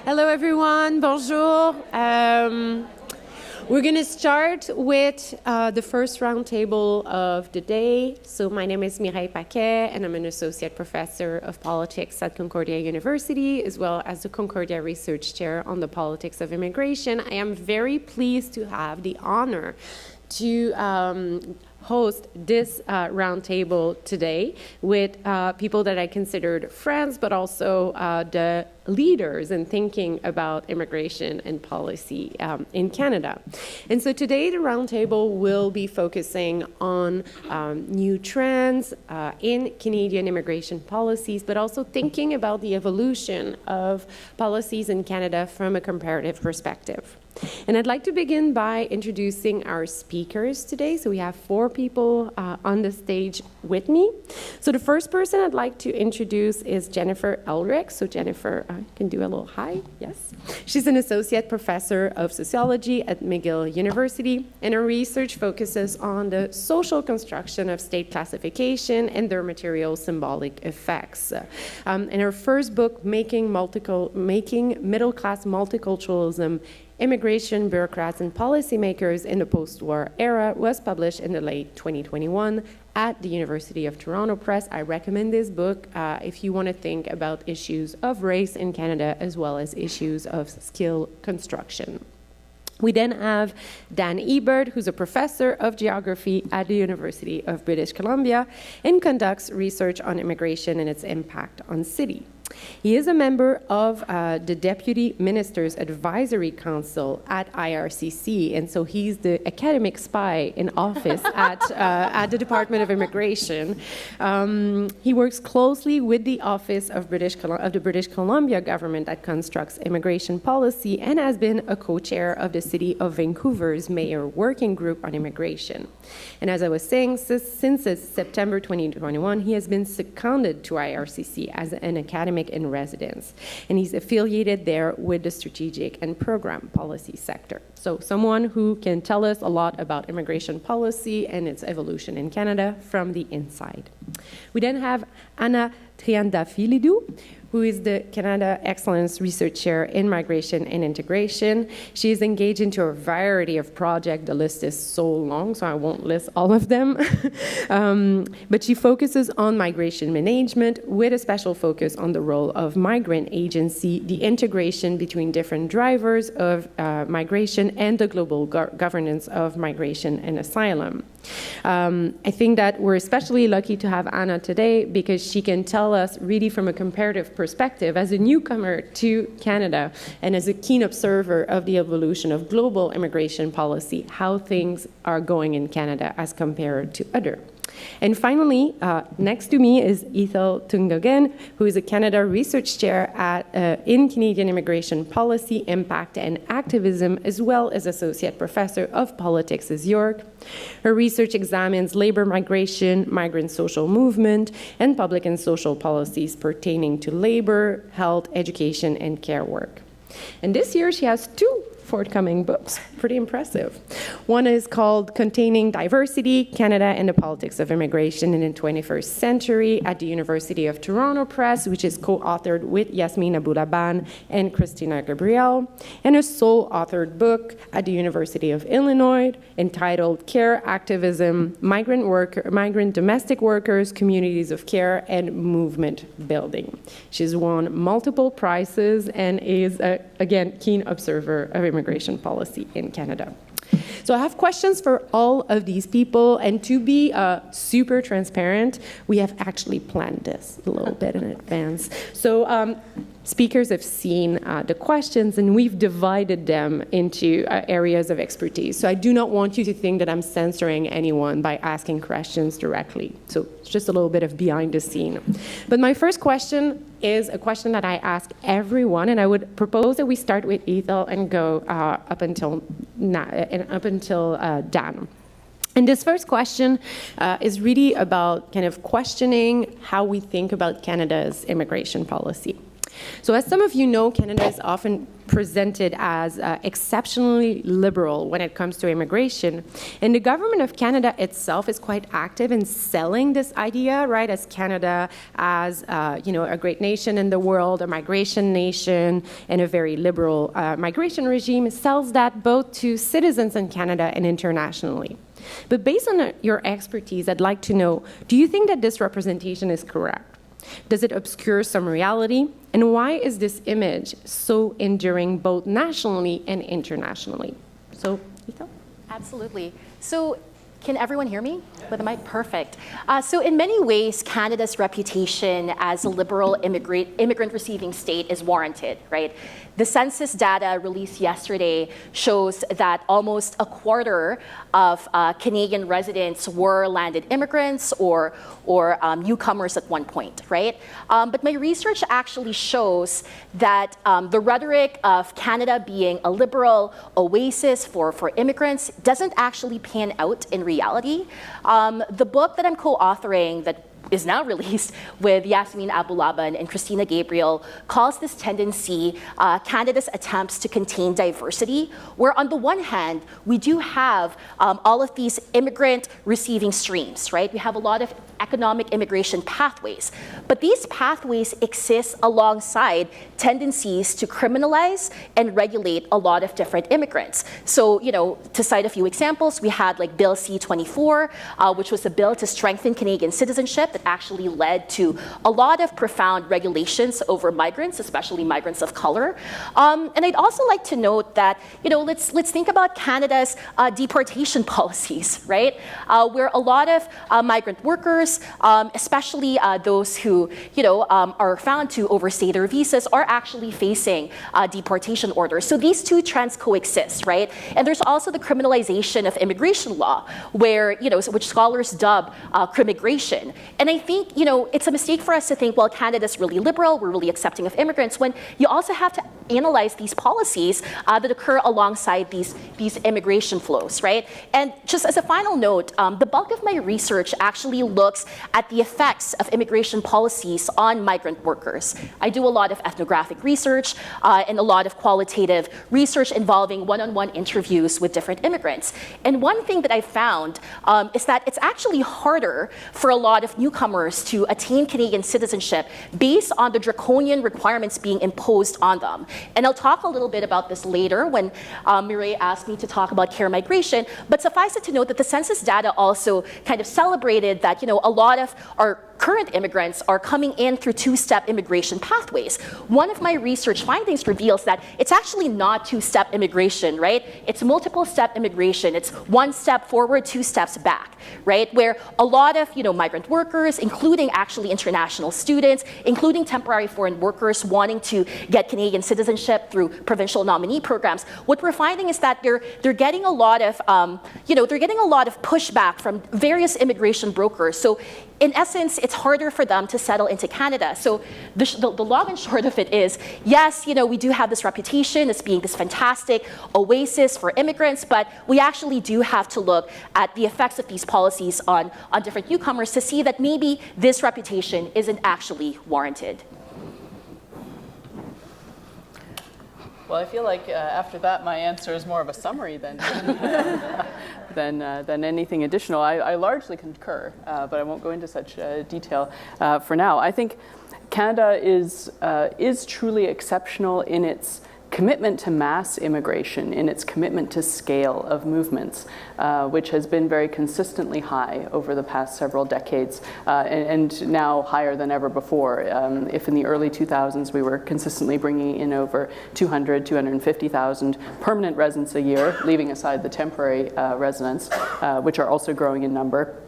Hello, everyone. Bonjour. We're going to start with the first roundtable of the day. So my name is Mireille Paquet, and I'm an associate professor of politics at Concordia University, as well as the Concordia Research Chair on the politics of immigration. I am very pleased to have the honor to host this roundtable today with people that I considered friends, but also the leaders in thinking about immigration and policy in Canada. And so today the roundtable will be focusing on new trends in Canadian immigration policies, but also thinking about the evolution of policies in Canada from a comparative perspective. And I'd like to begin by introducing our speakers today. So we have 4 people on the stage with me. So the first person I'd like to introduce is Jennifer Elric. So Jennifer can do a little hi. Yes. She's an associate professor of sociology at McGill University, and her research focuses on the social construction of state classification and their material symbolic effects. In her first book, Making Middle-Class Multiculturalism, Immigration, Bureaucrats, and Policymakers in the Post-War Era, was published in the late 2021 at the University of Toronto Press. I recommend this book if you want to think about issues of race in Canada as well as issues of skill construction. We then have Dan Ebert, who's a professor of geography at the University of British Columbia and conducts research on immigration and its impact on city. He is a member of the Deputy Minister's Advisory Council at IRCC, and so he's the academic spy in office at the Department of Immigration. He works closely with the Office of the British Columbia government that constructs immigration policy and has been a co-chair of the City of Vancouver's Mayor Working Group on Immigration. And as I was saying, since September 2021, he has been seconded to IRCC as an academic in residence, and he's affiliated there with the strategic and program policy sector. So someone who can tell us a lot about immigration policy and its evolution in Canada from the inside. We then have Anna Triandafilidou, who is the Canada Excellence Research Chair in Migration and Integration. She is engaged into a variety of projects. The list is so long, so I won't list all of them. But she focuses on migration management with a special focus on the role of migrant agency, the integration between different drivers of migration, and the global governance of migration and asylum. I think that we're especially lucky to have Anna today because she can tell us really from a comparative perspective as a newcomer to Canada and as a keen observer of the evolution of global immigration policy, how things are going in Canada as compared to other. And finally, next to me is Ethel Tungogen, who is a Canada Research Chair in Canadian Immigration Policy, Impact, and Activism, as well as Associate Professor of Politics at York. Her research examines labor migration, migrant social movement, and public and social policies pertaining to labor, health, education, and care work. And this year she has 2 forthcoming books. Pretty impressive. One is called Containing Diversity, Canada and the Politics of Immigration in the 21st Century at the University of Toronto Press, which is co-authored with Yasmin Aboulaban and Christina Gabriel, and a sole-authored book at the University of Illinois entitled Care Activism, Migrant Domestic Workers, Communities of Care, and Movement Building. She's won multiple prizes and is, again, keen observer of immigration policy in Canada. So I have questions for all of these people, and to be super transparent, we have actually planned this a little bit in advance. So speakers have seen the questions, and we've divided them into areas of expertise. So I do not want you to think that I'm censoring anyone by asking questions directly. So it's just a little bit of behind the scene. But my first question is a question that I ask everyone, and I would propose that we start with Ethel and go up until Dan. And this first question is really about kind of questioning how we think about Canada's immigration policy. So as some of you know, Canada is often presented as exceptionally liberal when it comes to immigration. And the government of Canada itself is quite active in selling this idea, right, as Canada as, a great nation in the world, a migration nation, and a very liberal migration regime. It sells that both to citizens in Canada and internationally. But based on your expertise, I'd like to know, do you think that this representation is correct? Does it obscure some reality? And why is this image so enduring both nationally and internationally? So, Ito? Absolutely. So, can everyone hear me with the mic? Perfect. So in many ways, Canada's reputation as a liberal immigrant receiving state is warranted, right? The census data released yesterday shows that almost a quarter of Canadian residents were landed immigrants or newcomers at one point, right? But my research actually shows that the rhetoric of Canada being a liberal oasis for immigrants doesn't actually pan out in reality. The book that I'm co-authoring that is now released with Yasmin Abulaban and Christina Gabriel calls this tendency Canada's attempts to contain diversity, where on the one hand, we do have all of these immigrant receiving streams, right? We have a lot of economic immigration pathways, but these pathways exist alongside tendencies to criminalize and regulate a lot of different immigrants. So, to cite a few examples, we had like Bill C-24, which was a bill to strengthen Canadian citizenship that actually led to a lot of profound regulations over migrants, especially migrants of color. And I'd also like to note that, let's think about Canada's deportation policies, right? Where a lot of migrant workers, especially those who, are found to overstay their visas, are actually facing deportation orders. So these two trends coexist, right? And there's also the criminalization of immigration law, where, which scholars dub crimmigration. And I think, it's a mistake for us to think, well, Canada's really liberal, we're really accepting of immigrants, when you also have to analyze these policies that occur alongside these immigration flows, right? And just as a final note, the bulk of my research actually looks at the effects of immigration policies on migrant workers. I do a lot of ethnographic research and a lot of qualitative research involving one-on-one interviews with different immigrants. And one thing that I found is that it's actually harder for a lot of newcomers to attain Canadian citizenship based on the draconian requirements being imposed on them. And I'll talk a little bit about this later when Mireille asked me to talk about care migration, but suffice it to note that the census data also kind of celebrated that, a lot of our current immigrants are coming in through two-step immigration pathways. One of my research findings reveals that it's actually not two-step immigration, right? It's multiple-step immigration. It's one step forward, two steps back, right? Where a lot of, migrant workers, including actually international students, including temporary foreign workers wanting to get Canadian citizenship through provincial nominee programs, what we're finding is that they're getting a lot of, they're getting a lot of pushback from various immigration brokers. So in essence, it's harder for them to settle into Canada. So the long and short of it is, yes, we do have this reputation as being this fantastic oasis for immigrants, but we actually do have to look at the effects of these policies on different newcomers to see that maybe this reputation isn't actually warranted. Well, I feel like after that, my answer is more of a summary than anything additional. I largely concur, but I won't go into such detail for now. I think Canada is truly exceptional in its commitment to mass immigration, in its commitment to scale of movements, which has been very consistently high over the past several decades, and now higher than ever before. If in the early 2000s we were consistently bringing in over 250,000 permanent residents a year, leaving aside the temporary residents, which are also growing in number,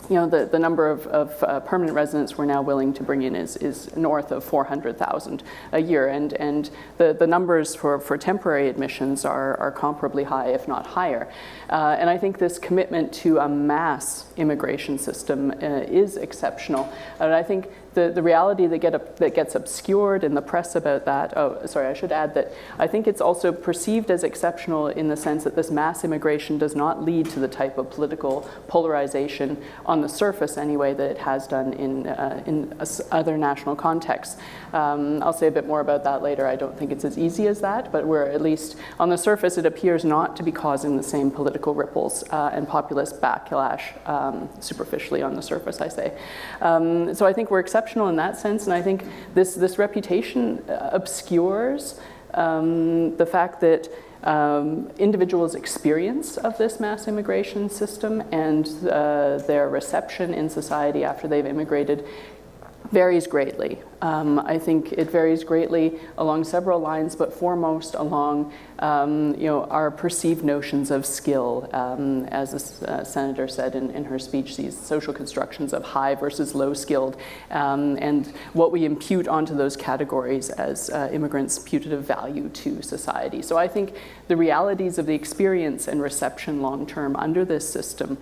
the number of permanent residents we're now willing to bring in is north of 400,000 a year, and the numbers for temporary admissions are comparably high, if not higher. And I think this commitment to a mass immigration system is exceptional. And I think the reality that gets obscured in the press about that. Oh, sorry, I should add that I think it's also perceived as exceptional in the sense that this mass immigration does not lead to the type of political polarization on the surface anyway that it has done in other national contexts. I'll say a bit more about that later. I don't think it's as easy as that, but we're at least on the surface it appears not to be causing the same political ripples and populist backlash superficially on the surface, I say. So I think we're exceptional in that sense, and I think this reputation obscures the fact that individuals' experience of this mass immigration system and their reception in society after they've immigrated varies greatly. I think it varies greatly along several lines, but foremost along our perceived notions of skill. As the senator said in her speech, these social constructions of high versus low skilled, and what we impute onto those categories as immigrants' putative value to society. So I think the realities of the experience and reception long term under this system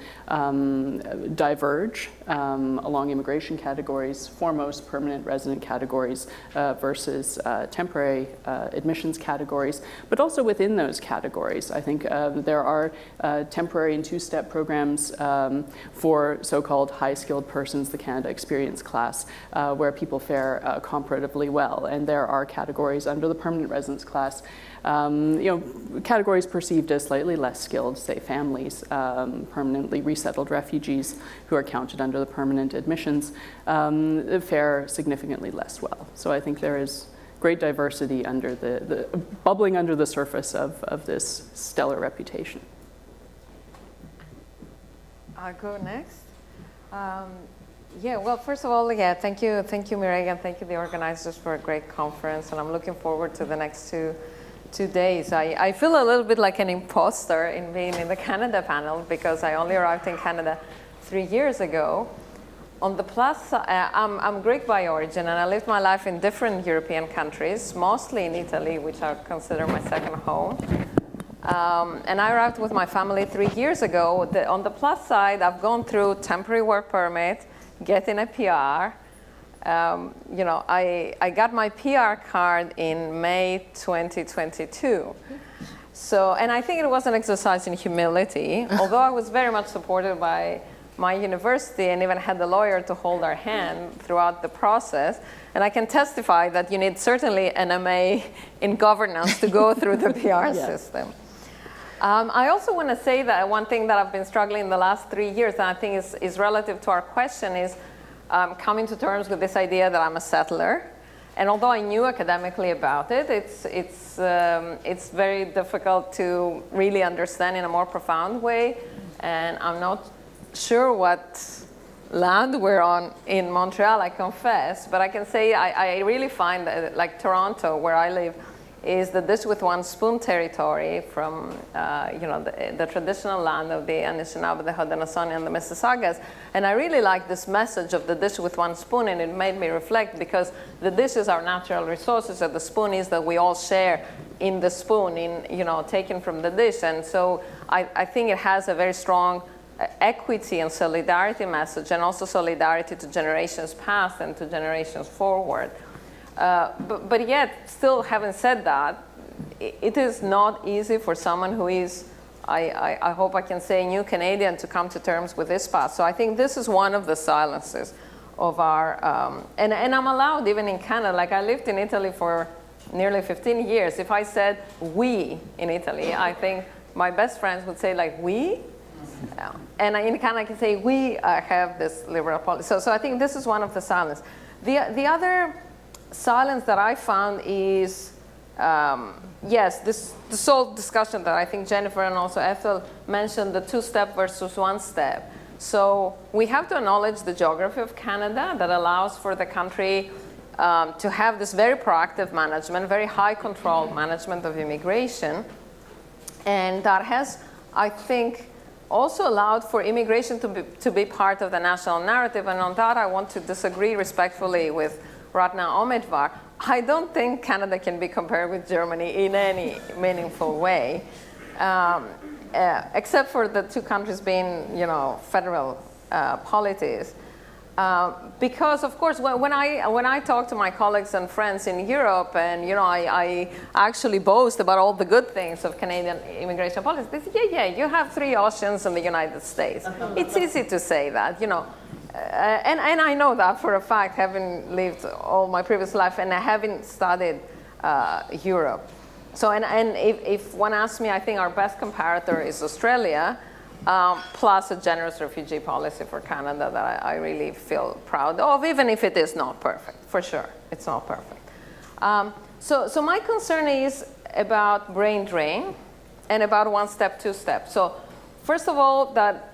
diverge along immigration categories, foremost permanent resident categories versus temporary admissions categories, but also within those categories. I think there are temporary and two-step programs for so-called high-skilled persons, the Canada Experience class, where people fare comparatively well. And there are categories under the permanent residence class, categories perceived as slightly less skilled, say families, permanently resettled refugees who are counted under the permanent admissions, fare significantly less well. So I think there is great diversity under the bubbling under the surface of this stellar reputation. I'll go next. Well, first of all, thank you, Mireille, and thank you, the organizers, for a great conference, and I'm looking forward to the next two days. I feel a little bit like an imposter in being in the Canada panel because I only arrived in Canada 3 years ago. On the plus side, I'm Greek by origin, and I lived my life in different European countries, mostly in Italy, which I consider my second home. And I arrived with my family 3 years ago. On the plus side, I've gone through temporary work permit, getting a PR. I got my PR card in May 2022. So, and I think it was an exercise in humility, although I was very much supported by my university and even had the lawyer to hold our hand throughout the process. And I can testify that you need certainly an MA in governance to go through the PR system. I also want to say that one thing that I've been struggling in the last 3 years, and I think is relative to our question, is coming to terms with this idea that I'm a settler. And although I knew academically about it, it's very difficult to really understand in a more profound way. And I'm not sure what land we're on in Montreal, I confess, but I can say I really find that, like Toronto, where I live, is the dish with one spoon territory from the traditional land of the Anishinaabe, the Haudenosaunee, and the Mississaugas. And I really like this message of the dish with one spoon, and it made me reflect because the dish is our natural resources, and the spoon is that we all share in the spoon, taken from the dish. And so I think it has a very strong equity and solidarity message, and also solidarity to generations past and to generations forward. But yet, still having said that, it is not easy for someone who is, I hope I can say, new Canadian to come to terms with this past. So I think this is one of the silences of our, and I'm allowed even in Canada, like I lived in Italy for nearly 15 years. If I said we in Italy, I think my best friends would say like we. And in Canada, I can say we have this liberal policy. So I think this is one of the silences. The other silence that I found is, this whole discussion that I think Jennifer and also Ethel mentioned, the two-step versus one-step. So we have to acknowledge the geography of Canada that allows for the country to have this very proactive management, very high control management of immigration. And that has, I think, also allowed for immigration to be part of the national narrative. And on that, I want to disagree respectfully with Ratna Omidvar. I don't think Canada can be compared with Germany in any meaningful way, except for the two countries being, federal polities. Because of course, when I talk to my colleagues and friends in Europe, and I actually boast about all the good things of Canadian immigration policy, they say, yeah, you have 3 oceans in the United States. It's easy to say that, and I know that for a fact, having lived all my previous life and having studied Europe. So, and if one asks me, I think our best comparator is Australia. Plus a generous refugee policy for Canada that I really feel proud of, even if it is not perfect, for sure. It's not perfect. So my concern is about brain drain and about one step, two step. So first of all, that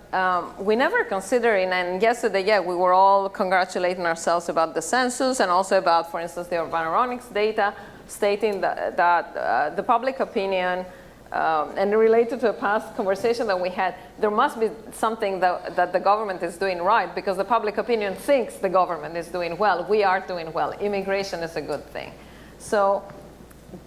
we never consider, and yesterday, we were all congratulating ourselves about the census and also about, for instance, the Urbanoronics data stating that the public opinion and related to a past conversation that we had, there must be something that the government is doing right, because the public opinion thinks the government is doing well. We are doing well. Immigration is a good thing. So,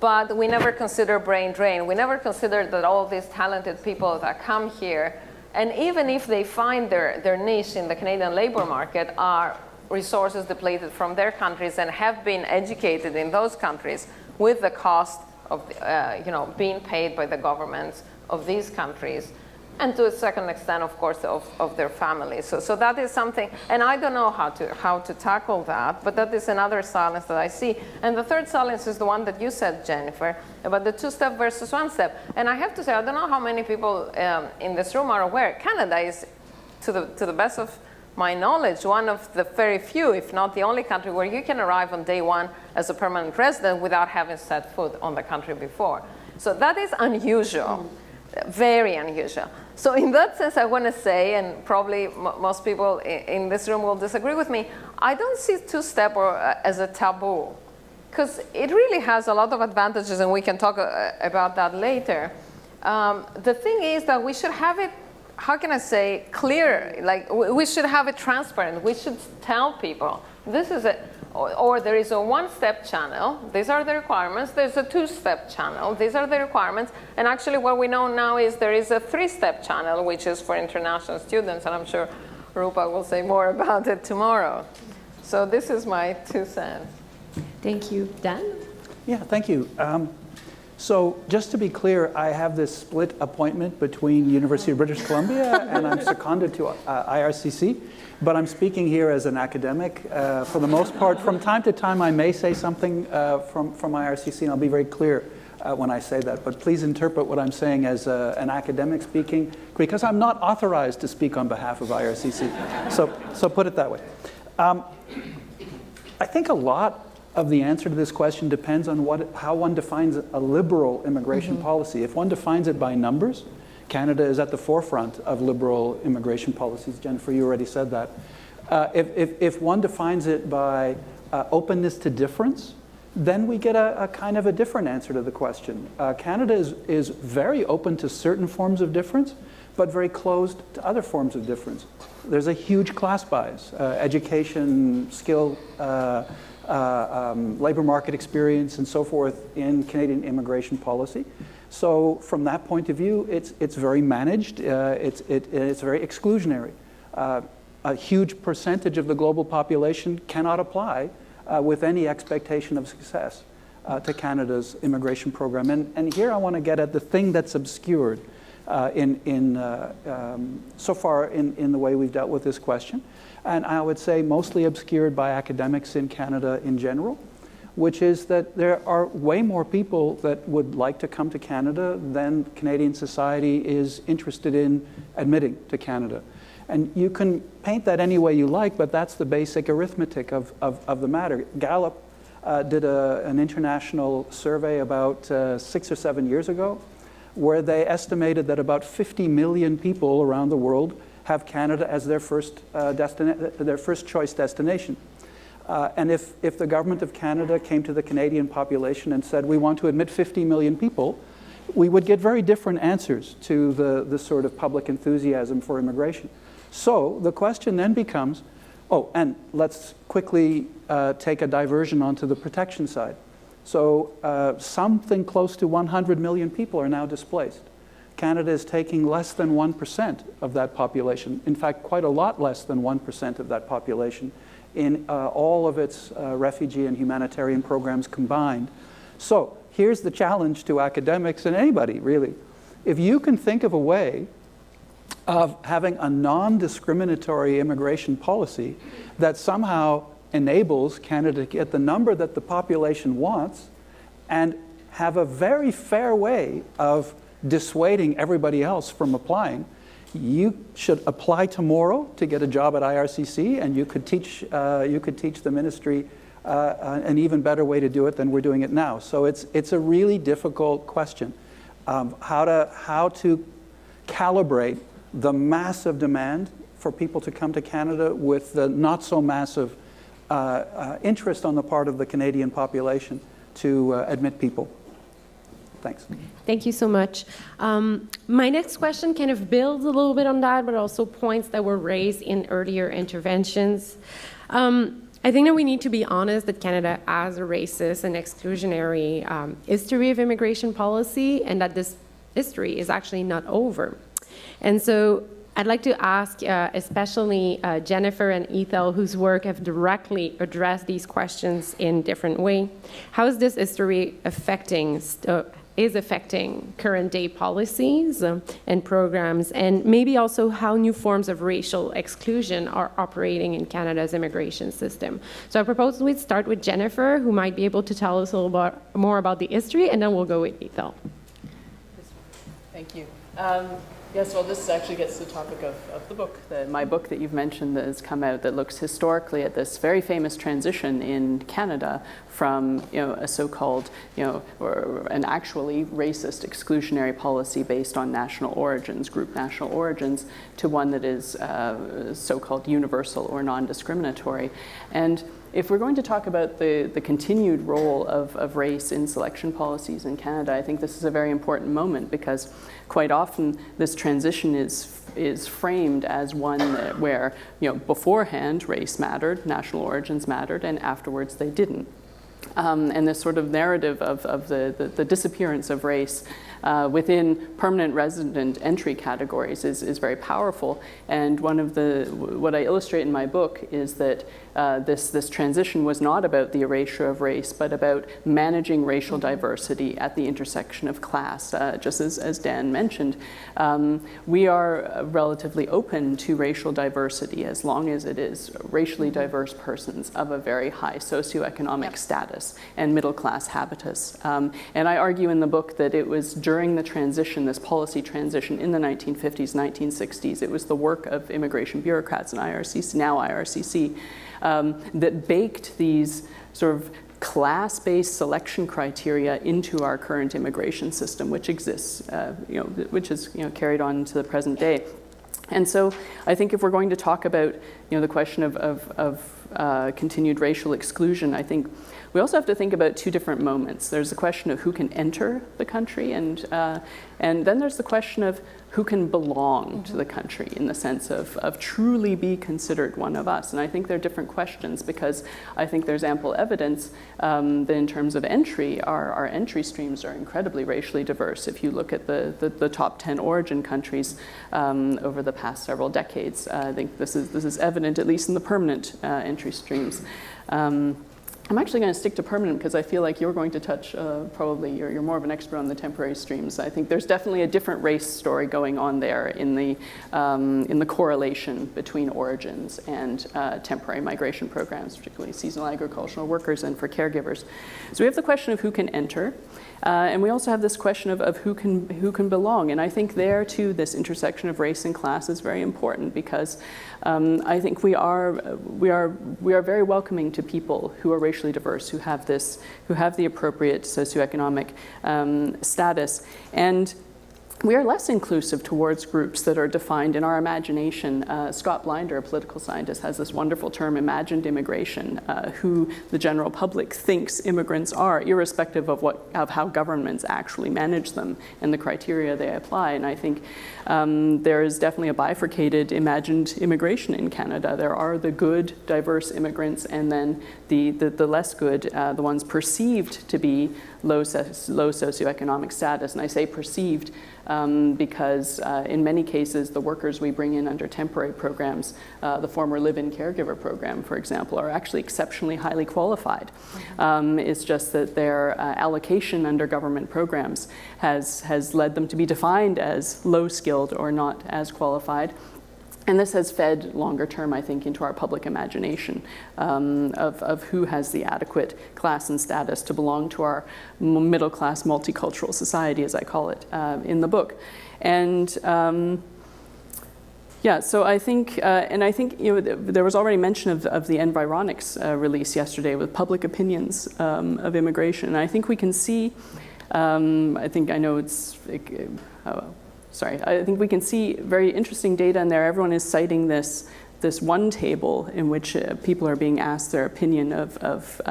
but we never consider brain drain. We never consider that all of these talented people that come here, and even if they find their niche in the Canadian labor market, are resources depleted from their countries and have been educated in those countries with the cost of being paid by the governments of these countries, and to a certain extent, of course, of their families. So that is something, and I don't know how to tackle that, but that is another silence that I see. And the third silence is the one that you said, Jennifer, about the 2-step versus 1-step. And I have to say, I don't know how many people in this room are aware, Canada is, to the best of my knowledge, one of the very few, if not the only country, where you can arrive on day 1 as a permanent resident without having set foot on the country before. So that is unusual, very unusual. So in that sense, I want to say, and probably most people in this room will disagree with me, I don't see 2-step as a taboo, because it really has a lot of advantages, and we can talk about that later. The thing is that we should have it, how can I say, clear, like we should have it transparent. We should tell people, this is it, or there is a 1-step channel, these are the requirements, there's a 2-step channel, these are the requirements, and actually what we know now is there is a 3-step channel, which is for international students, and I'm sure Rupa will say more about it tomorrow. So this is my 2 cents. Thank you. Dan? Yeah, thank you. So just to be clear, I have this split appointment between University of British Columbia and I'm seconded to IRCC, but I'm speaking here as an academic for the most part. From time to time, I may say something from IRCC, and I'll be very clear when I say that, but please interpret what I'm saying as an academic speaking, because I'm not authorized to speak on behalf of IRCC. So put it that way. I think a lot of the answer to this question depends on how one defines a liberal immigration policy. If one defines it by numbers, Canada is at the forefront of liberal immigration policies. Jennifer, you already said that. If one defines it by openness to difference, then we get a kind of a different answer to the question. Canada is very open to certain forms of difference, but very closed to other forms of difference. There's a huge class bias, education, skill, labor market experience, and so forth in Canadian immigration policy. So from that point of view, it's very managed, it's very exclusionary. A huge percentage of the global population cannot apply with any expectation of success to Canada's immigration program. And here I want to get at the thing that's obscured so far in the way we've dealt with this question. And I would say mostly obscured by academics in Canada in general, which is that there are way more people that would like to come to Canada than Canadian society is interested in admitting to Canada. And you can paint that any way you like, but that's the basic arithmetic of the matter. Gallup did an international survey about 6 or 7 years ago, where they estimated that about 50 million people around the world have Canada as their first choice destination. And if the government of Canada came to the Canadian population and said, we want to admit 50 million people, we would get very different answers to the sort of public enthusiasm for immigration. So the question then becomes, and let's quickly take a diversion onto the protection side. So something close to 100 million people are now displaced. Canada is taking less than 1% of that population. In fact, quite a lot less than 1% of that population in all of its refugee and humanitarian programs combined. So here's the challenge to academics and anybody, really. If you can think of a way of having a non-discriminatory immigration policy that somehow enables Canada to get the number that the population wants and have a very fair way of dissuading everybody else from applying, you should apply tomorrow to get a job at IRCC, and you could teach the ministry an even better way to do it than we're doing it now. So it's a really difficult question, how to calibrate the massive demand for people to come to Canada with the not so massive interest on the part of the Canadian population to admit people. Thanks. Thank you so much. My next question kind of builds a little bit on that, but also points that were raised in earlier interventions. I think that we need to be honest that Canada has a racist and exclusionary history of immigration policy, and that this history is actually not over. And so I'd like to ask especially Jennifer and Ethel, whose work have directly addressed these questions in different way. How is this history affecting current day policies and programs, and maybe also how new forms of racial exclusion are operating in Canada's immigration system? So I propose we start with Jennifer, who might be able to tell us a little bit more about the history, and then we'll go with Ethel. Thank you. Yes, well, this actually gets to the topic of the book, my book that you've mentioned that has come out, that looks historically at this very famous transition in Canada from, a so-called, or an actually racist exclusionary policy based on national origins, group national origins, to one that is so-called universal or non-discriminatory. And if we're going to talk about the continued role of race in selection policies in Canada, I think this is a very important moment, because quite often this transition is framed as one where, beforehand race mattered, national origins mattered, and afterwards they didn't. And this sort of narrative of the disappearance of race within permanent resident entry categories is very powerful. And what I illustrate in my book is that this transition was not about the erasure of race, but about managing racial diversity at the intersection of class. Just as Dan mentioned, we are relatively open to racial diversity as long as it is racially diverse persons of a very high socioeconomic status and middle class habitus. And I argue in the book that it was during the transition, this policy transition in the 1950s, 1960s, it was the work of immigration bureaucrats in IRCC, now IRCC, that baked these sort of class-based selection criteria into our current immigration system, which exists, which is carried on to the present day. And so I think if we're going to talk about the question of continued racial exclusion, I think we also have to think about two different moments. There's the question of who can enter the country, and then there's the question of who can belong to the country in the sense of truly be considered one of us. And I think they're different questions, because I think there's ample evidence that in terms of entry, our entry streams are incredibly racially diverse. If you look at the top 10 origin countries over the past several decades, I think this is evident, at least in the permanent entry streams. I'm actually going to stick to permanent because I feel like you're going to touch, probably, you're more of an expert on the temporary streams. I think there's definitely a different race story going on there in the correlation between origins and temporary migration programs, particularly seasonal agricultural workers and for caregivers. So we have the question of who can enter. And we also have this question of who can belong. And I think there, too, this intersection of race and class is very important, because I think we are very welcoming to people who are racially diverse, who have the appropriate socioeconomic status. And we are less inclusive towards groups that are defined in our imagination. Scott Blinder, a political scientist, has this wonderful term, imagined immigration, who the general public thinks immigrants are, irrespective of how governments actually manage them and the criteria they apply. And I think there is definitely a bifurcated imagined immigration in Canada. There are the good, diverse immigrants, and then the less good, the ones perceived to be low socioeconomic status. And I say perceived because in many cases, the workers we bring in under temporary programs, the former live-in caregiver program, for example, are actually exceptionally highly qualified. It's just that their allocation under government programs has led them to be defined as low-skilled or not as qualified. And this has fed longer term, I think, into our public imagination of who has the adequate class and status to belong to our middle class multicultural society, as I call it in the book. And yeah, so I think, there was already mention of the Environics release yesterday with public opinions of immigration. And I think we can see, I think we can see very interesting data in there. Everyone is citing this one table in which people are being asked their opinion of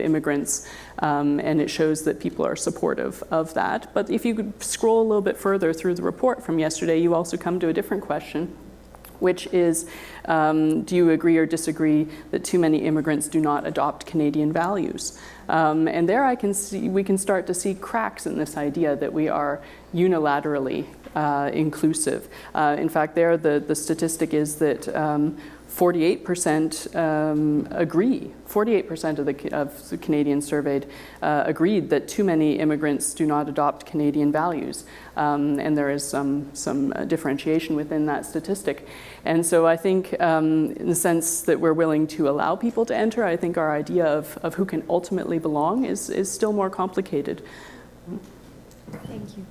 immigrants, and it shows that people are supportive of that. But if you could scroll a little bit further through the report from yesterday, you also come to a different question, which is, do you agree or disagree that too many immigrants do not adopt Canadian values? And there we can start to see cracks in this idea that we are unilaterally inclusive. In fact, there the statistic is that 48% agree. 48% of the Canadians surveyed agreed that too many immigrants do not adopt Canadian values, and there is some differentiation within that statistic. And so I think, in the sense that we're willing to allow people to enter, I think our idea of who can ultimately belong is still more complicated. Thank you.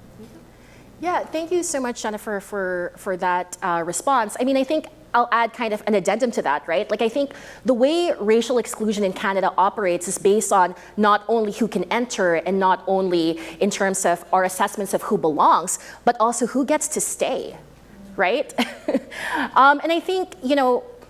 Yeah, thank you so much, Jennifer, for that response. I mean, I think I'll add kind of an addendum to that, right? Like, I think the way racial exclusion in Canada operates is based on not only who can enter and not only in terms of our assessments of who belongs, but also who gets to stay, right? And I think,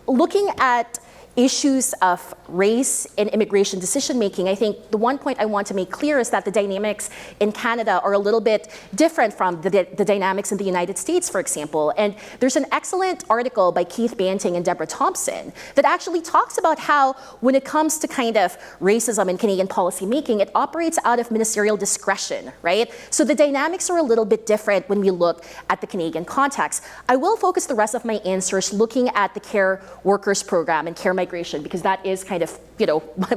looking at issues of race in immigration decision-making, I think the one point I want to make clear is that the dynamics in Canada are a little bit different from the dynamics in the United States, for example. And there's an excellent article by Keith Banting and Deborah Thompson that actually talks about how, when it comes to kind of racism in Canadian policymaking, it operates out of ministerial discretion, right? So the dynamics are a little bit different when we look at the Canadian context. I will focus the rest of my answers looking at the care workers program and care migration, because that is kind of,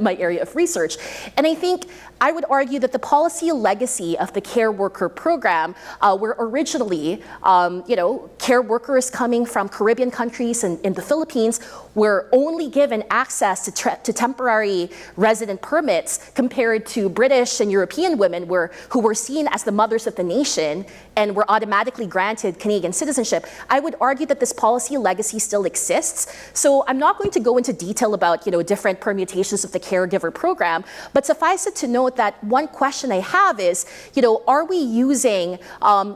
my area of research. And I think I would argue that the policy legacy of the care worker program, where originally, care workers coming from Caribbean countries and in the Philippines were only given access to temporary resident permits compared to British and European women who were seen as the mothers of the nation and were automatically granted Canadian citizenship. I would argue that this policy legacy still exists. So I'm not going to go into detail about different permutations of the caregiver program, but suffice it to note that one question I have is, are we using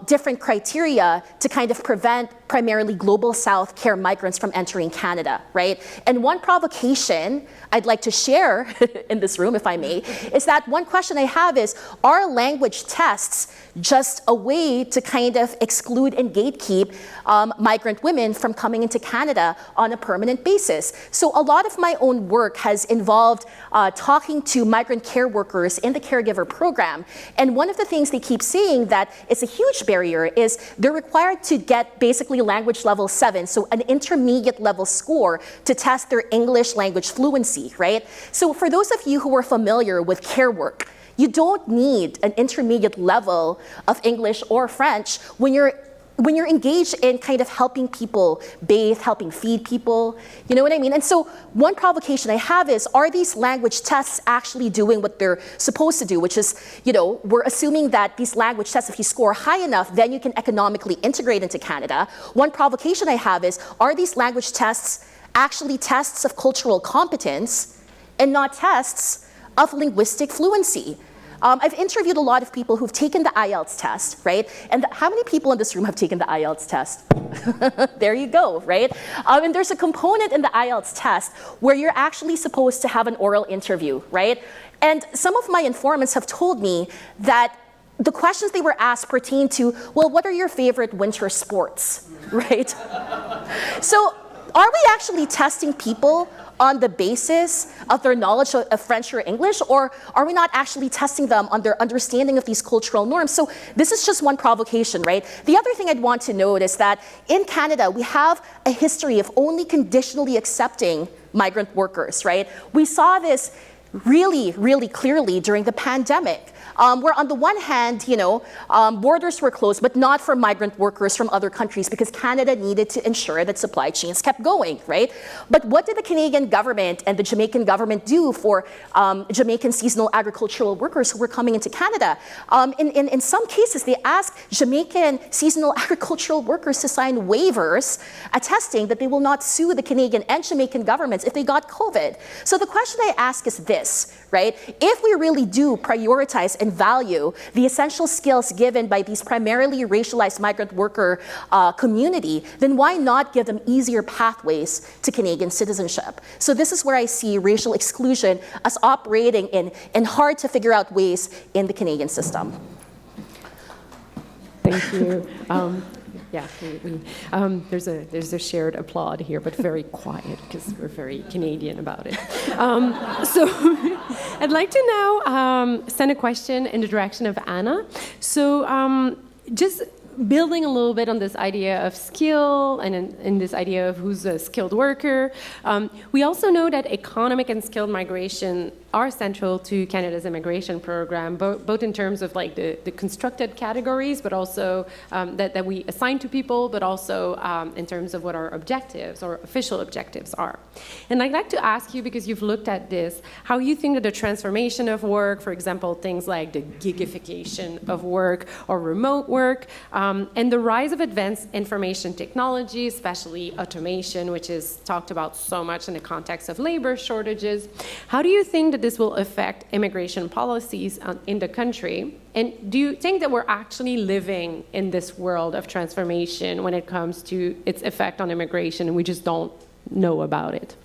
different criteria to kind of prevent primarily global South care migrants from entering Canada, right? And one provocation I'd like to share in this room, if I may, is that one question I have is, are language tests just a way to kind of exclude and gatekeep migrant women from coming into Canada on a permanent basis? So a lot of my own work has involved talking to migrant care workers in the caregiver program. And one of the things they keep saying that is a huge barrier is they're required to get basically language level 7, so an intermediate level score to test their English language fluency, right? So for those of you who are familiar with care work, you don't need an intermediate level of English or French when you're engaged in kind of helping people bathe, helping feed people, you know what I mean? And so one provocation I have is, are these language tests actually doing what they're supposed to do, which is, we're assuming that these language tests, if you score high enough, then you can economically integrate into Canada. One provocation I have is, are these language tests actually tests of cultural competence and not tests of linguistic fluency? I've interviewed a lot of people who've taken the IELTS test, right? And how many people in this room have taken the IELTS test? There you go, right? And there's a component in the IELTS test where you're actually supposed to have an oral interview, right? And some of my informants have told me that the questions they were asked pertain to, well, what are your favorite winter sports, right? So are we actually testing people on the basis of their knowledge of French or English, or are we not actually testing them on their understanding of these cultural norms? So this is just one provocation, right? The other thing I'd want to note is that in Canada, we have a history of only conditionally accepting migrant workers, right? We saw this really, really clearly during the pandemic. Where on the one hand, borders were closed, but not for migrant workers from other countries because Canada needed to ensure that supply chains kept going, right? But what did the Canadian government and the Jamaican government do for Jamaican seasonal agricultural workers who were coming into Canada? In some cases, they asked Jamaican seasonal agricultural workers to sign waivers attesting that they will not sue the Canadian and Jamaican governments if they got COVID. So the question I ask is this, right? If we really do prioritize and value the essential skills given by these primarily racialized migrant worker community, then why not give them easier pathways to Canadian citizenship? So this is where I see racial exclusion as operating in hard to figure out ways in the Canadian system. Thank you. Yeah, there's a shared applaud here, but very quiet because we're very Canadian about it. So I'd like to now send a question in the direction of Anna. So just building a little bit on this idea of skill and in this idea of who's a skilled worker, we also know that economic and skilled migration are central to Canada's immigration program, both in terms of like the constructed categories, but also that we assign to people, but also in terms of what our objectives or official objectives are. And I'd like to ask you, because you've looked at this, how you think that the transformation of work, for example, things like the gigification of work or remote work, and the rise of advanced information technology, especially automation, which is talked about so much in the context of labor shortages, how do you think that this will affect immigration policies in the country? And do you think that we're actually living in this world of transformation when it comes to its effect on immigration and we just don't know about it?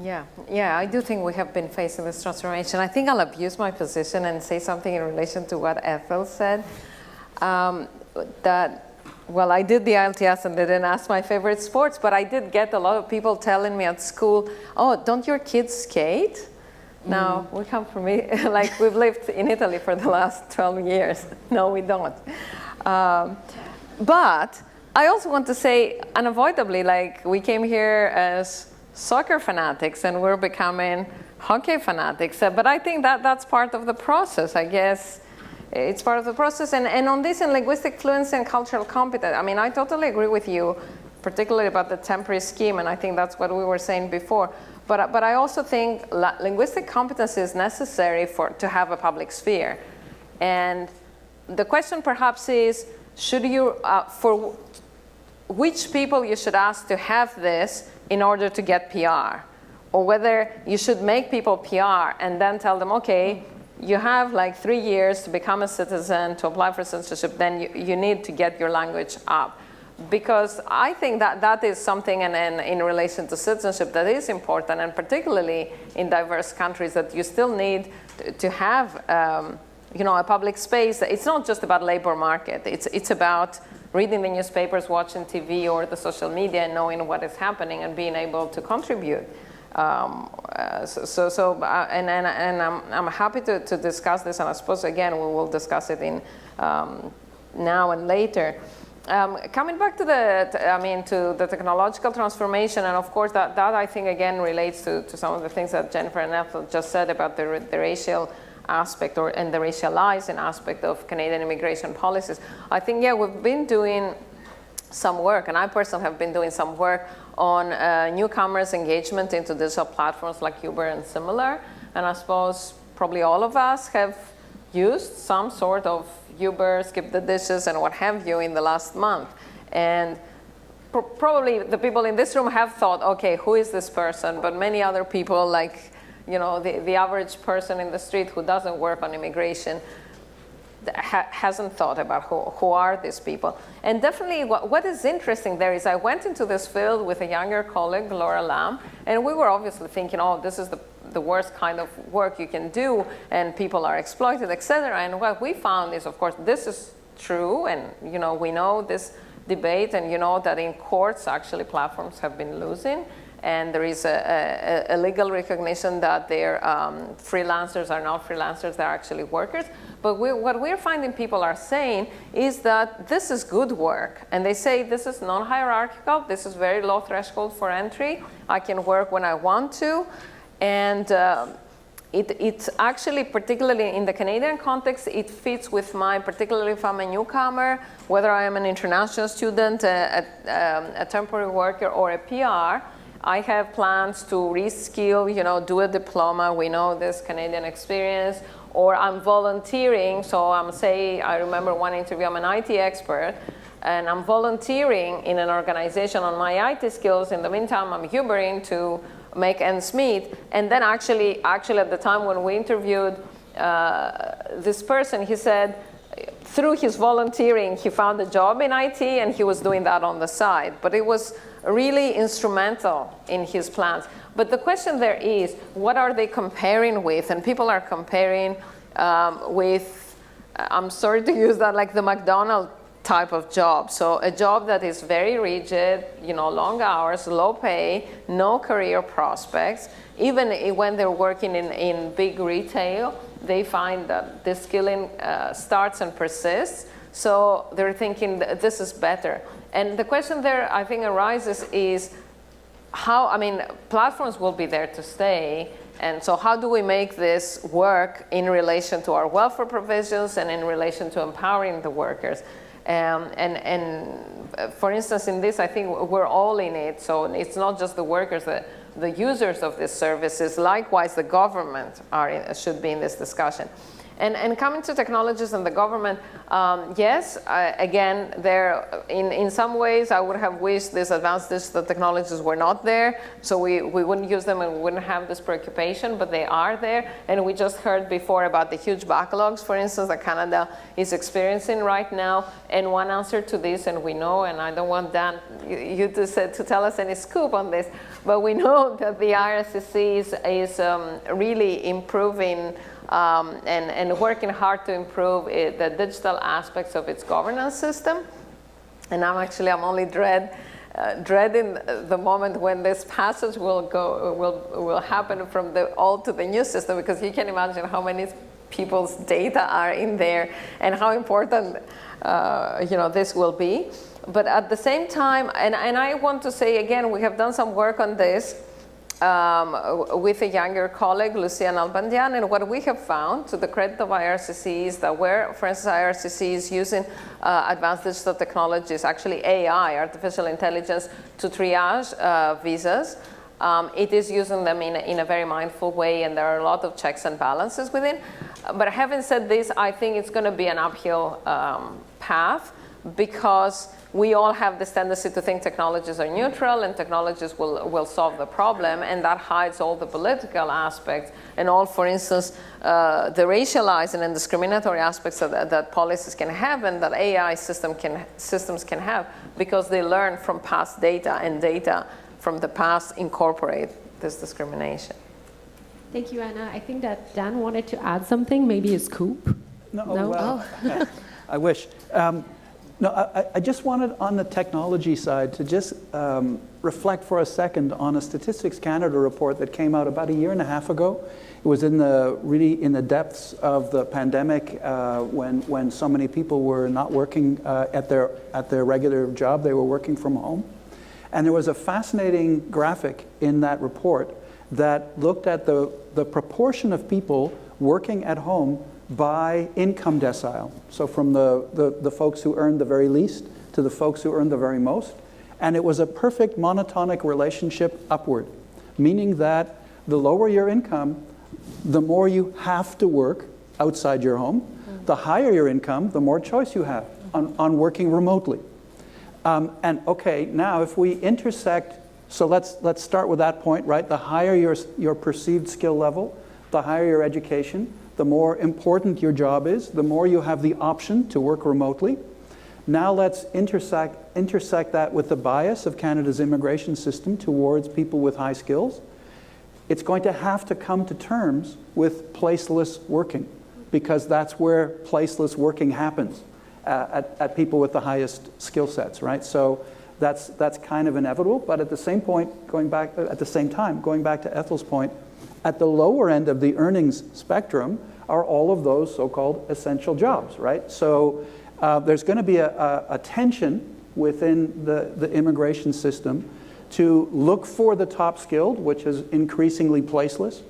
Yeah, I do think we have been facing this transformation. I think I'll abuse my position and say something in relation to what Ethel said. Well, I did the IELTS and they didn't ask my favorite sports, but I did get a lot of people telling me at school, oh, don't your kids skate? No, we come from, like we've lived in Italy for the last 12 years. No, we don't. But I also want to say, unavoidably, like we came here as soccer fanatics and we're becoming hockey fanatics. But I think that's part of the process, I guess. It's part of the process. And on this, in linguistic fluency and cultural competence, I mean, I totally agree with you, particularly about the temporary scheme, and I think that's what we were saying before. But I also think linguistic competence is necessary to have a public sphere. And the question perhaps is, should you, for which people you should ask to have this in order to get PR? Or whether you should make people PR and then tell them, okay, you have like 3 years to become a citizen, to apply for citizenship, then you need to get your language up. Because I think that is something, and in relation to citizenship, that is important, and particularly in diverse countries, that you still need to have a public space. It's not just about labor market. It's about reading the newspapers, watching TV or the social media, and knowing what is happening and being able to contribute. I'm happy to discuss this, and I suppose again we will discuss it in now and later. Coming back to the technological transformation, and of course that I think again relates to some of the things that Jennifer and Ethel just said about the racial aspect and the racializing aspect of Canadian immigration policies. I think we've been doing some work, and I personally have been doing some work on newcomers' engagement into digital platforms like Uber and similar. And I suppose probably all of us have used some sort of Uber, Skip the Dishes, and what have you in the last month. And probably the people in this room have thought, okay, who is this person? But many other people, like the average person in the street who doesn't work on immigration, hasn't thought about who are these people. And definitely what is interesting there is I went into this field with a younger colleague, Laura Lamb, and we were obviously thinking, oh, this is the worst kind of work you can do, and people are exploited, etc. And what we found is, of course, this is true, and we know this debate, and you know that in courts, actually, platforms have been losing, and there is a legal recognition that they're freelancers are not freelancers, they're actually workers. But what we're finding people are saying is that this is good work, and they say this is non-hierarchical, this is very low threshold for entry, I can work when I want to, and it's actually, particularly in the Canadian context, it fits with mine, particularly if I'm a newcomer, whether I am an international student, a temporary worker, or a PR. I have plans to reskill, do a diploma. We know this Canadian experience, or I'm volunteering. So I remember one interview, I'm an IT expert, and I'm volunteering in an organization on my IT skills. In the meantime, I'm Ubering to make ends meet. And then actually at the time when we interviewed this person, he said through his volunteering, he found a job in IT and he was doing that on the side. But it was really instrumental in his plans. But the question there is, what are they comparing with? And people are comparing with, I'm sorry to use that, like the McDonald's type of job. So a job that is very rigid, long hours, low pay, no career prospects. Even when they're working in big retail, they find that the skilling starts and persists. So they're thinking that this is better. And the question there, I think, arises is platforms will be there to stay. And so how do we make this work in relation to our welfare provisions and in relation to empowering the workers? And for instance, in this, I think we're all in it. So it's not just the workers, the users of these services. Likewise, the government should be in this discussion. And coming to technologies and the government, yes, again, in some ways, I would have wished these advanced digital technologies were not there, so we wouldn't use them and we wouldn't have this preoccupation, but they are there. And we just heard before about the huge backlogs, for instance, that Canada is experiencing right now. And one answer to this, and we know, and I don't want Dan, you to tell us any scoop on this, but we know that the IRCC is really improving and working hard to improve the digital aspects of its governance system. And I'm only dreading the moment when this passage will happen from the old to the new system, because you can imagine how many people's data are in there and how important this will be. But at the same time, and I want to say again, we have done some work on this with a younger colleague, Lucian Albandian, and what we have found, to the credit of IRCC, is that where, for instance, IRCC is using advanced digital technologies, actually AI, artificial intelligence, to triage visas, it is using them in a very mindful way, and there are a lot of checks and balances within. But having said this, I think it's going to be an uphill path, because we all have this tendency to think technologies are neutral and technologies will solve the problem, and that hides all the political aspects and all, for instance, the racializing and discriminatory aspects that policies can have and that AI systems can have, because they learn from past data, and data from the past incorporate this discrimination. Thank you, Anna. I think that Dan wanted to add something, maybe a scoop. No? Well, I wish. I just wanted, on the technology side, to just reflect for a second on a Statistics Canada report that came out about a year and a half ago. It was really in the depths of the pandemic, when so many people were not working at their regular job. They were working from home. And there was a fascinating graphic in that report that looked at the proportion of people working at home by income decile. So from the folks who earned the very least to the folks who earned the very most. And it was a perfect monotonic relationship upward, meaning that the lower your income, the more you have to work outside your home. The higher your income, the more choice you have on working remotely. And okay, now if we intersect, so let's start with that point, right? The higher your perceived skill level, the higher your education, the more important your job is, the more you have the option to work remotely. Now let's intersect that with the bias of Canada's immigration system towards people with high skills. It's going to have to come to terms with placeless working, because that's where placeless working happens. at people with the highest skill sets, right? So that's kind of inevitable. But at the same time, going back to Ethel's point, at the lower end of the earnings spectrum are all of those so-called essential jobs, right? So there's going to be a tension within the immigration system to look for the top skilled, which is increasingly placeless,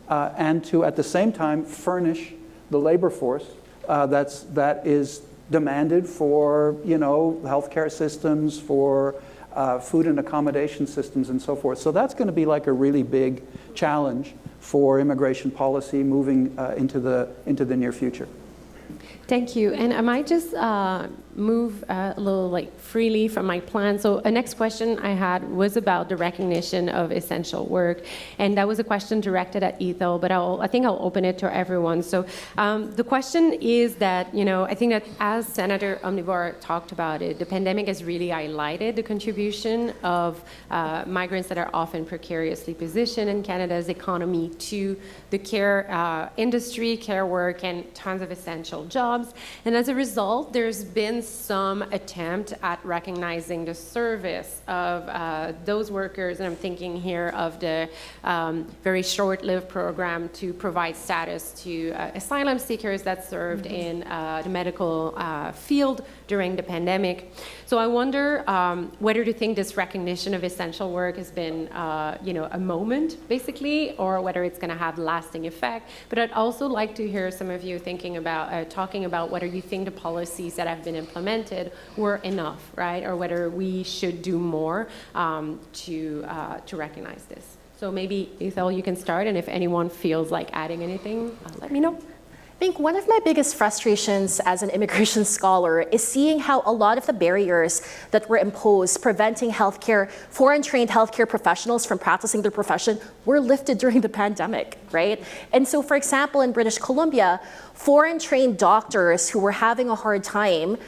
and to at the same time furnish the labor force that is demanded for, healthcare systems, for food and accommodation systems, and so forth. So that's going to be like a really big challenge for immigration policy moving into the near future. Thank you. And I might just move a little freely from my plan. So a next question I had was about the recognition of essential work. And that was a question directed at Ethel, but I think I'll open it to everyone. So the question is that, I think that as Senator Omnivore talked about it, the pandemic has really highlighted the contribution of migrants that are often precariously positioned in Canada's economy to the care industry, care work, and tons of essential jobs. And as a result, there's been some attempt at recognizing the service of those workers, and I'm thinking here of the very short-lived program to provide status to asylum seekers that served in the medical field during the pandemic. So I wonder whether to think this recognition of essential work has been a moment, basically, or whether it's going to have lasting effect. But I'd also like to hear some of you talking about whether you think the policies that have been implemented were enough, right? Or whether we should do more to recognize this. So maybe, Ethel, you can start, and if anyone feels like adding anything, let me know. I think one of my biggest frustrations as an immigration scholar is seeing how a lot of the barriers that were imposed preventing foreign trained healthcare professionals from practicing their profession were lifted during the pandemic, right? And so, for example, in British Columbia, foreign trained doctors who were having a hard time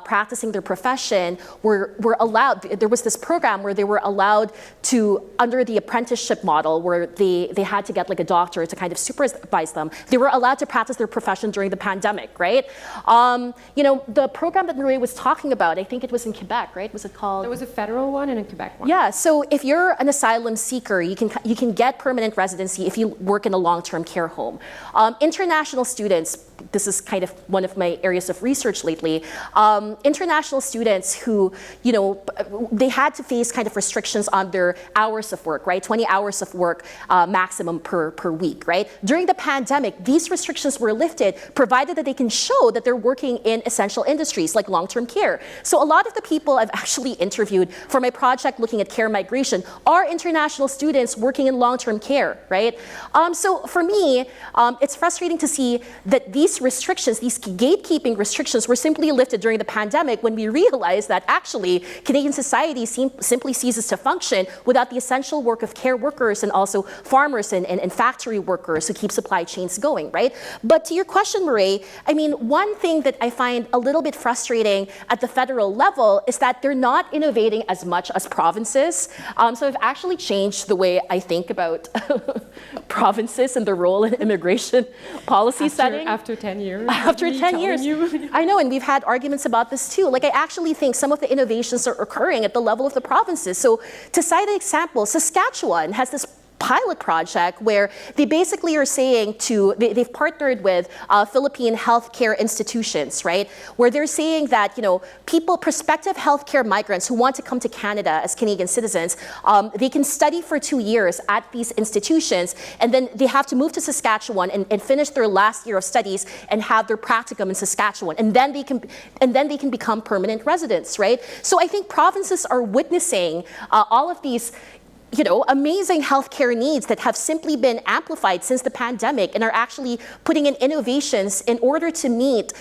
practicing their profession were allowed, there was this program where they were allowed to, under the apprenticeship model, where they had to get a doctor to kind of supervise them, they were allowed to practice their profession during the pandemic, right? The program that Marie was talking about, I think it was in Quebec, right? Was it called? There was a federal one and a Quebec one. Yeah, so if you're an asylum seeker, you can get permanent residency if you work in a long-term care home. International students, this is kind of one of my areas of research lately, international students who, they had to face kind of restrictions on their hours of work, right? 20 hours of work maximum per week, right? During the pandemic, these restrictions were lifted, provided that they can show that they're working in essential industries like long-term care. So a lot of the people I've actually interviewed for my project looking at care migration are international students working in long-term care, right? So for me, it's frustrating to see that these restrictions, these gatekeeping restrictions were simply lifted during the pandemic when we realized that actually Canadian society simply ceases to function without the essential work of care workers and also farmers and factory workers who keep supply chains going, right? But to your question, Marie, I mean, one thing that I find a little bit frustrating at the federal level is that they're not innovating as much as provinces. So I've actually changed the way I think about provinces and their role in immigration policy setting. After 10 years. After 10 years. I know, and we've had arguments about this too. I actually think some of the innovations are occurring at the level of the provinces. So to cite an example, Saskatchewan has this pilot project where they basically are saying they've partnered with Philippine healthcare institutions, right? Where they're saying that, prospective healthcare migrants who want to come to Canada as Canadian citizens, they can study for 2 years at these institutions, and then they have to move to Saskatchewan and finish their last year of studies and have their practicum in Saskatchewan, and then they can become permanent residents, right? So I think provinces are witnessing all of these amazing healthcare needs that have simply been amplified since the pandemic and are actually putting in innovations in order to meet,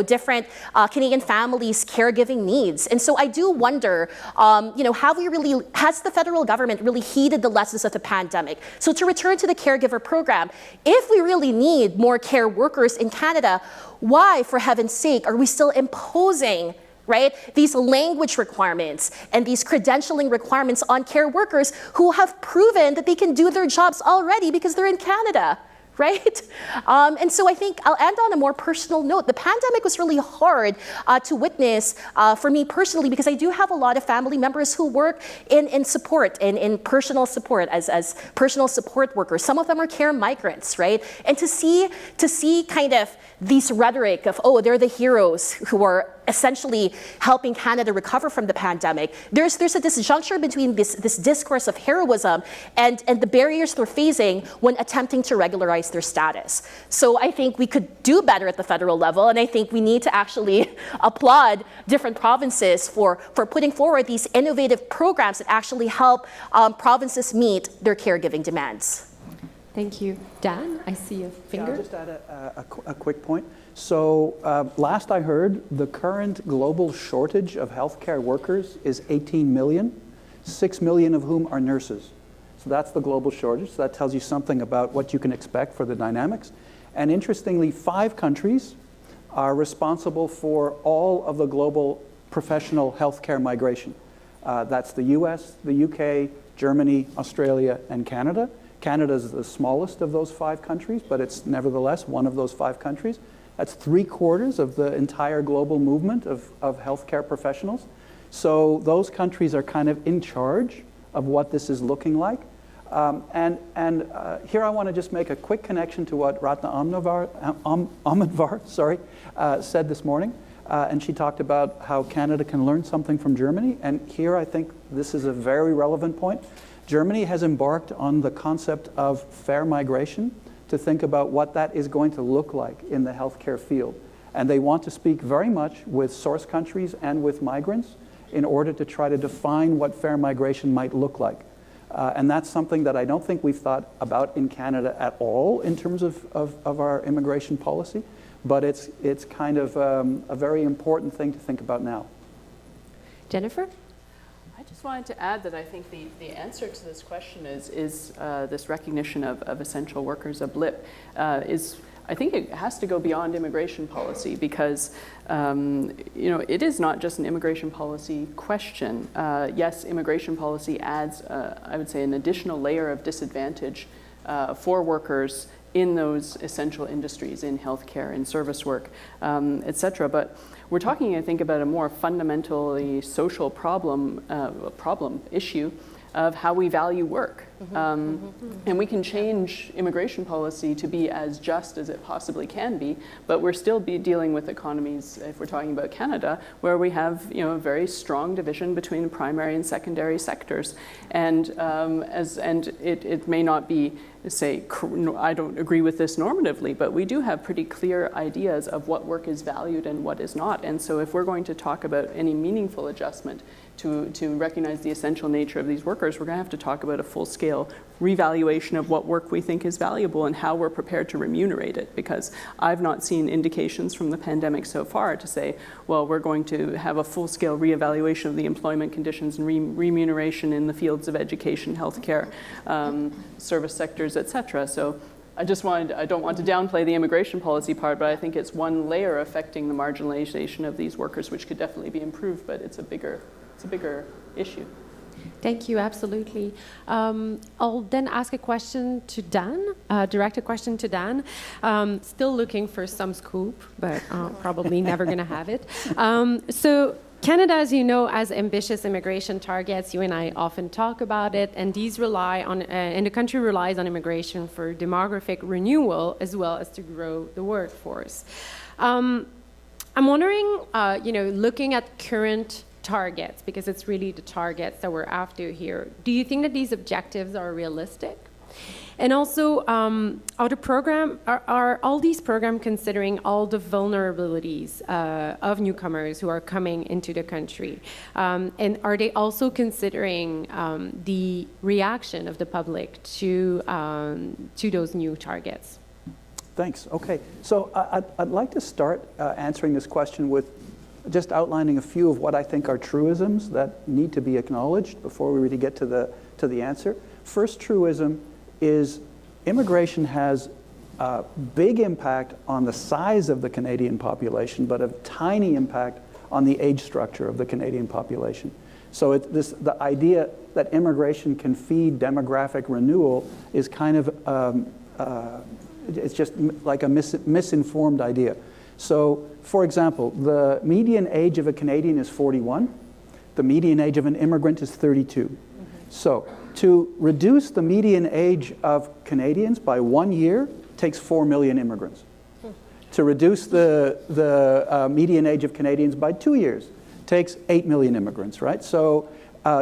different Canadian families' caregiving needs. And so I do wonder, has the federal government really heeded the lessons of the pandemic? So to return to the caregiver program, if we really need more care workers in Canada, why, for heaven's sake, are we still imposing these language requirements and these credentialing requirements on care workers who have proven that they can do their jobs already because they're in Canada, right? And so I think I'll end on a more personal note. The pandemic was really hard to witness for me personally, because I do have a lot of family members who work in support, in personal support as personal support workers. Some of them are care migrants, right? And to see kind of these rhetoric of, oh, they're the heroes who are essentially helping Canada recover from the pandemic. There's a disjuncture between this discourse of heroism and the barriers they're facing when attempting to regularize their status. So I think we could do better at the federal level, and I think we need to actually applaud different provinces for putting forward these innovative programs that actually help provinces meet their caregiving demands. Thank you. Dan, I see a finger. I'll just add a quick point. So last I heard, the current global shortage of healthcare workers is 18 million, 6 million of whom are nurses. So that's the global shortage. So that tells you something about what you can expect for the dynamics. And interestingly, 5 countries are responsible for all of the global professional healthcare migration. That's the US, the UK, Germany, Australia, and Canada. Canada is the smallest of those 5 countries, but it's nevertheless one of those 5 countries. That's 3/4 of the entire global movement of healthcare professionals. So those countries are kind of in charge of what this is looking like. And here I want to just make a quick connection to what Ratna Ahmedvar said this morning. And she talked about how Canada can learn something from Germany. And here I think this is a very relevant point. Germany has embarked on the concept of fair migration to think about what that is going to look like in the healthcare field. And they want to speak very much with source countries and with migrants in order to try to define what fair migration might look like. And that's something that I don't think we've thought about in Canada at all in terms of our immigration policy, but it's kind of a very important thing to think about now. Jennifer? I just wanted to add that I think the answer to this question is this recognition of essential workers, a blip, I think it has to go beyond immigration policy because, it is not just an immigration policy question. Yes, immigration policy adds, I would say, an additional layer of disadvantage for workers in those essential industries, in healthcare, in service work, et cetera. But we're talking, I think, about a more fundamentally social problem issue of how we value work. And we can change immigration policy to be as just as it possibly can be, but we're still dealing with economies, if we're talking about Canada, where we have a very strong division between the primary and secondary sectors. And it may not be, say, I don't agree with this normatively, but we do have pretty clear ideas of what work is valued and what is not. And so if we're going to talk about any meaningful adjustment to recognize the essential nature of these workers, we're going to have to talk about a full-scale revaluation of what work we think is valuable and how we're prepared to remunerate it. Because I've not seen indications from the pandemic so far to say, well, we're going to have a full-scale reevaluation of the employment conditions and remuneration in the fields of education, healthcare, service sectors, et cetera. So I don't want to downplay the immigration policy part, but I think it's one layer affecting the marginalization of these workers, which could definitely be improved, but it's a bigger issue. Thank you, absolutely. I'll then ask a question to Dan, direct a question to Dan. Still looking for some scoop, but probably never going to have it. So Canada, as you know, has ambitious immigration targets. You and I often talk about it, and these rely on, and the country relies on immigration for demographic renewal as well as to grow the workforce. I'm wondering, looking at current targets, because it's really the targets that we're after here. Do you think that these objectives are realistic? And also, are all these programs considering all the vulnerabilities of newcomers who are coming into the country? And are they also considering the reaction of the public to those new targets? Thanks. Okay. So I'd like to start answering this question with just outlining a few of what I think are truisms that need to be acknowledged before we really get to the answer. First truism is immigration has a big impact on the size of the Canadian population, but a tiny impact on the age structure of the Canadian population. So the idea that immigration can feed demographic renewal is kind of It's just like a misinformed idea. So, for example, the median age of a Canadian is 41. The median age of an immigrant is 32. So, to reduce the median age of Canadians by 1 year takes 4 million immigrants. To reduce the median age of Canadians by 2 years takes 8 million immigrants, right? So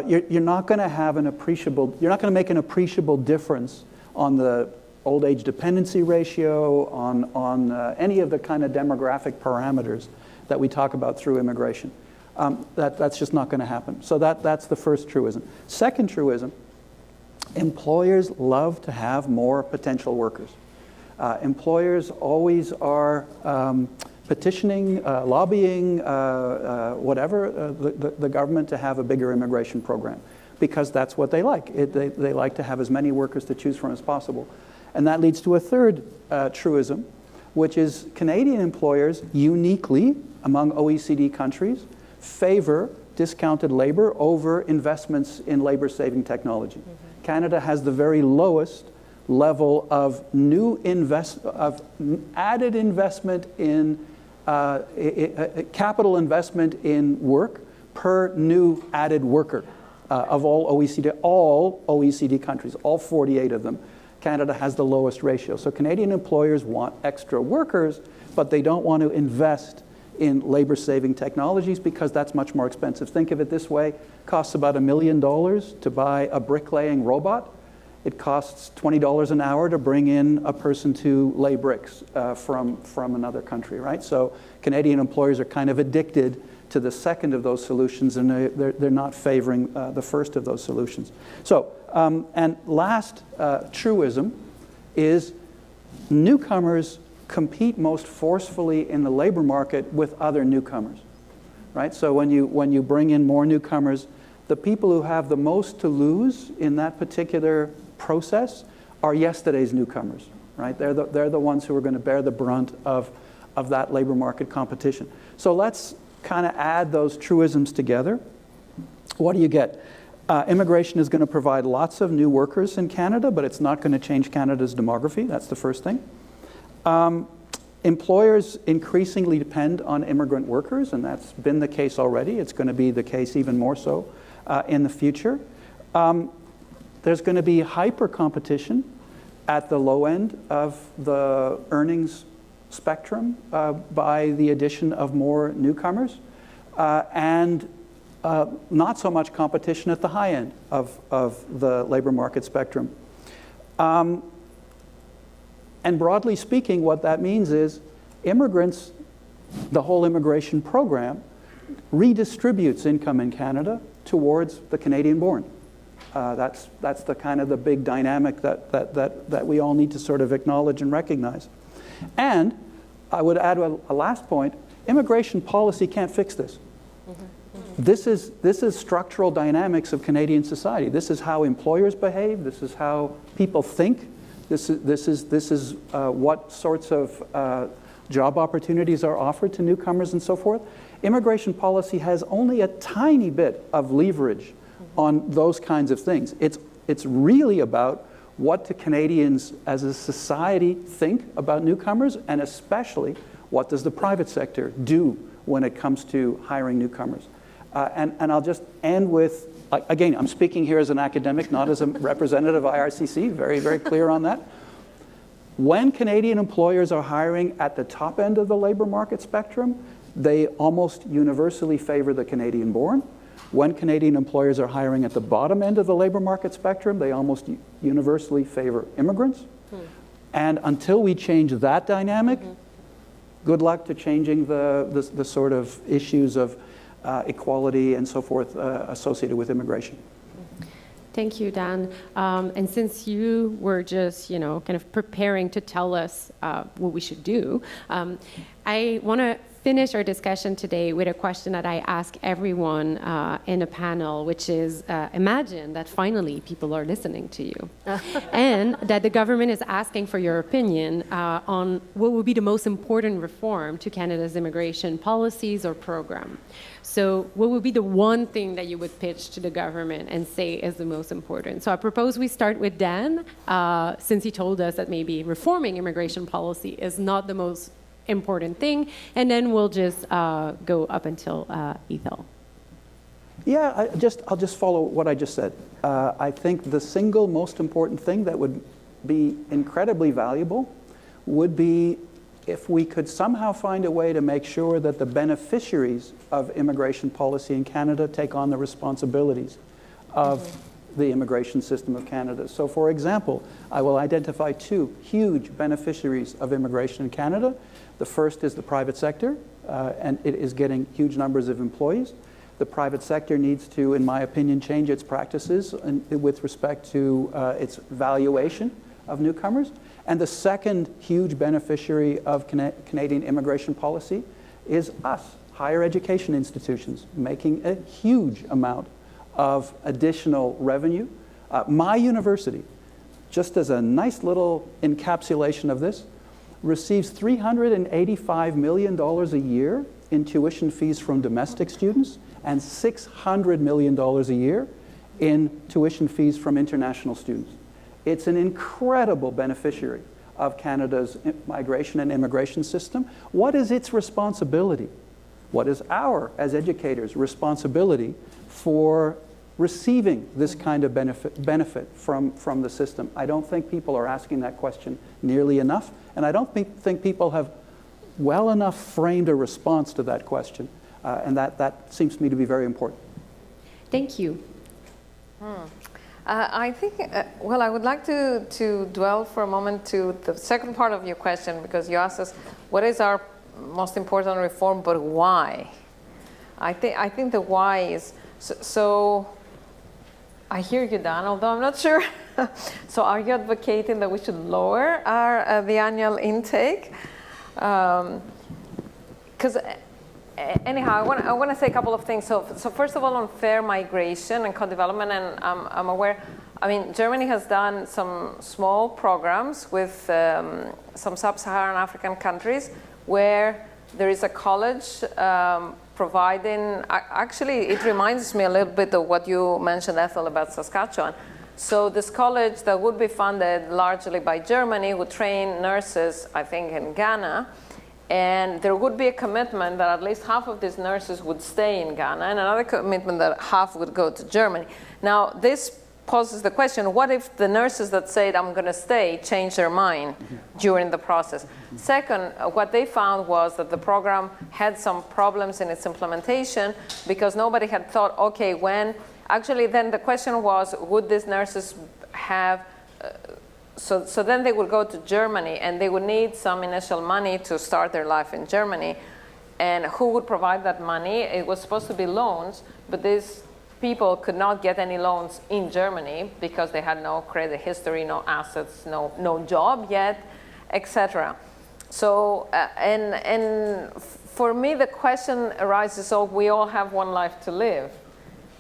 you're not going to have an appreciable, you're not going to make an appreciable difference on the old age dependency ratio, on any of the kind of demographic parameters that we talk about through immigration. That's just not going to happen. So that's the first truism. Second truism, employers love to have more potential workers. Employers always are petitioning, lobbying, whatever, the government to have a bigger immigration program, because that's what they like. They like to have as many workers to choose from as possible. And that leads to a third truism, which is Canadian employers uniquely among OECD countries favor discounted labor over investments in labor-saving technology. Canada has the very lowest level of added investment in capital investment in work per new added worker of all OECD countries, all 48 of them. Canada has the lowest ratio. So Canadian employers want extra workers, but they don't want to invest in labor-saving technologies because that's much more expensive. Think of it this way: it costs about $1 million to buy a bricklaying robot. It costs $20 an hour to bring in a person to lay bricks from another country, right? So Canadian employers are kind of addicted to the second of those solutions, and they're not favoring the first of those solutions. So, and last truism is newcomers compete most forcefully in the labor market with other newcomers, right? So when you bring in more newcomers, the people who have the most to lose in that particular process are yesterday's newcomers, right? They're the ones who are going to bear the brunt of that labor market competition. So let's kind of add those truisms together. What do you get? Immigration is going to provide lots of new workers in Canada, but it's not going to change Canada's demography. That's the first thing. Employers increasingly depend on immigrant workers, and that's been the case already. It's going to be the case even more so in the future. There's going to be hyper competition at the low end of the earnings spectrum by the addition of more newcomers, and not so much competition at the high end of the labor market spectrum. And broadly speaking, what that means is immigrants, the whole immigration program, redistributes income in Canada towards the Canadian-born. That's the kind of the big dynamic that we all need to sort of acknowledge and recognize. And I would add a last point: immigration policy can't fix this. This is structural dynamics of Canadian society. This is how employers behave. This is how people think. This is what sorts of job opportunities are offered to newcomers and so forth. Immigration policy has only a tiny bit of leverage on those kinds of things. It's really about what do Canadians as a society think about newcomers, and especially what does the private sector do when it comes to hiring newcomers. And I'll just end with, again, I'm speaking here as an academic, not as a representative of IRCC, very, very clear on that. When Canadian employers are hiring at the top end of the labor market spectrum, they almost universally favor the Canadian-born. When Canadian employers are hiring at the bottom end of the labor market spectrum, they almost universally favor immigrants. And until we change that dynamic, good luck to changing the sort of issues of equality and so forth associated with immigration. Thank you, Dan. And since you were just, kind of preparing to tell us what we should do, I want to finish our discussion today with a question that I ask everyone in a panel, which is imagine that finally people are listening to you and that the government is asking for your opinion on what would be the most important reform to Canada's immigration policies or program. So what would be the one thing that you would pitch to the government and say is the most important? So I propose we start with Dan, since he told us that maybe reforming immigration policy is not the most important thing, and then we'll just go up until Ethel. Yeah, I'll just follow what I just said. I think the single most important thing that would be incredibly valuable would be if we could somehow find a way to make sure that the beneficiaries of immigration policy in Canada take on the responsibilities of the immigration system of Canada. So for example, I will identify two huge beneficiaries of immigration in Canada. The first is the private sector, and it is getting huge numbers of employees. The private sector needs to, in my opinion, change its practices with respect to its valuation of newcomers. And the second huge beneficiary of Canadian immigration policy is us, higher education institutions, making a huge amount of additional revenue. My university, just as a nice little encapsulation of this, receives $385 million a year in tuition fees from domestic students and $600 million a year in tuition fees from international students. It's an incredible beneficiary of Canada's migration and immigration system. What is its responsibility? What is our, as educators, responsibility for receiving this kind of benefit from the system? I don't think people are asking that question nearly enough, and I don't think people have well enough framed a response to that question, and that seems to me to be very important. Thank you. I think, well, I would like to dwell for a moment to the second part of your question, because you asked us, what is our most important reform, but why? I think the why is, so I hear you, Dan, although I'm not sure. So are you advocating that we should lower the annual intake? Because anyhow, I want to say a couple of things. So first of all, on fair migration and co-development, and I'm aware, I mean, Germany has done some small programs with some sub-Saharan African countries where there is a college providing, actually it reminds me a little bit of what you mentioned, Ethel, about Saskatchewan. So this college that would be funded largely by Germany would train nurses, I think, in Ghana. And there would be a commitment that at least half of these nurses would stay in Ghana, and another commitment that half would go to Germany. Now, this poses the question, what if the nurses that said, I'm going to stay, change their mind during the process? Second, what they found was that the program had some problems in its implementation because nobody had thought, okay, when, actually then the question was, would these nurses have, so then they would go to Germany and they would need some initial money to start their life in Germany. And who would provide that money? It was supposed to be loans, but these people could not get any loans in Germany because they had no credit history, no assets, no job yet, etc. So, and for me, the question arises, so we all have one life to live.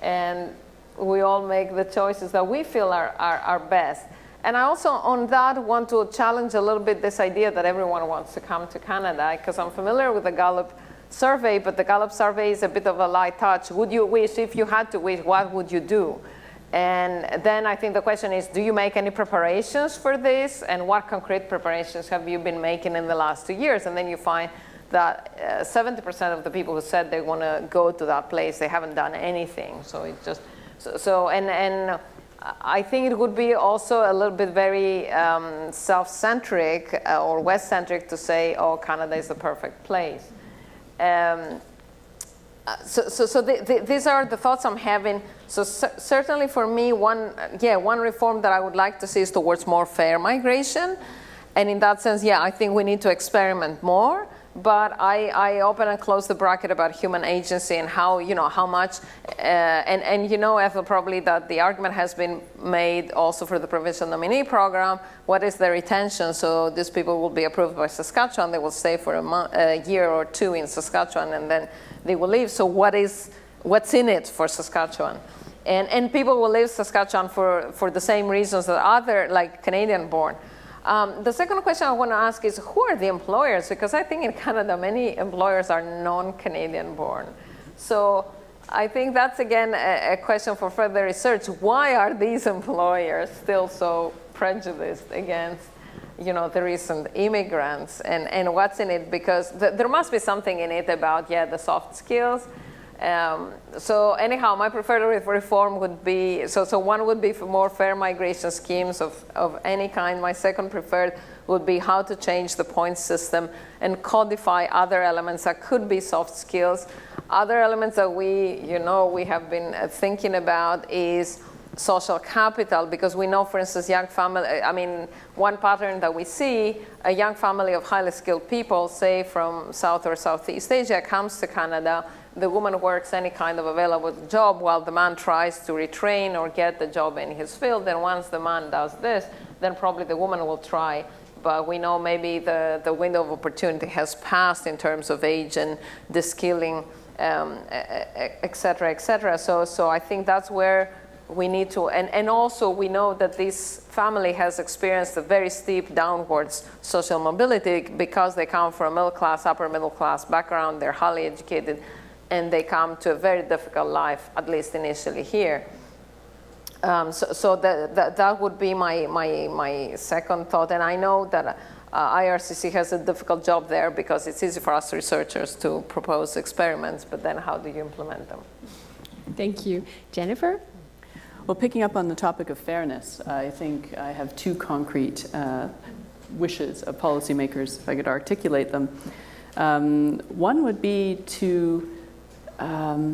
And we all make the choices that we feel are best. And I also, on that, want to challenge a little bit this idea that everyone wants to come to Canada, because I'm familiar with the Gallup survey, but the Gallup survey is a bit of a light touch. Would you wish, if you had to wish, what would you do? And then I think the question is, do you make any preparations for this? And what concrete preparations have you been making in the last 2 years? And then you find that 70% of the people who said they want to go to that place, they haven't done anything. So it's just, and I think it would be also a little bit very self-centric or West-centric to say, oh, Canada is the perfect place. These are the thoughts I'm having. So certainly for me, one reform that I would like to see is towards more fair migration. And in that sense, yeah, I think we need to experiment more. but I open and close the bracket about human agency and how, how much, and Ethel, probably that the argument has been made also for the provincial nominee program. What is the retention? So these people will be approved by Saskatchewan. They will stay for a year or two in Saskatchewan, and then they will leave. So what's in it for Saskatchewan? And people will leave Saskatchewan for the same reasons that other, like Canadian-born. The second question I want to ask is, who are the employers? Because I think in Canada, many employers are non-Canadian born. So I think that's, again, a question for further research. Why are these employers still so prejudiced against, the recent immigrants? And what's in it? Because there must be something in it about, the soft skills. So anyhow, my preferred reform would be, so one would be for more fair migration schemes of any kind. My second preferred would be how to change the point system and codify other elements that could be soft skills. Other elements that we have been thinking about is social capital, because we know, for instance, one pattern that we see, a young family of highly skilled people, say from South or Southeast Asia, comes to Canada. The woman works any kind of available job while the man tries to retrain or get the job in his field. And once the man does this, then probably the woman will try. But we know maybe the window of opportunity has passed in terms of age and the skilling, et cetera, et cetera. So I think that's where we need to, and also we know that this family has experienced a very steep downwards social mobility because they come from a middle class, upper middle class background, they're highly educated, and they come to a very difficult life, at least initially here. So that would be my second thought. And I know that IRCC has a difficult job there because it's easy for us researchers to propose experiments, but then how do you implement them? Thank you. Jennifer? Well, picking up on the topic of fairness, I think I have two concrete wishes of policymakers, if I could articulate them. One would be to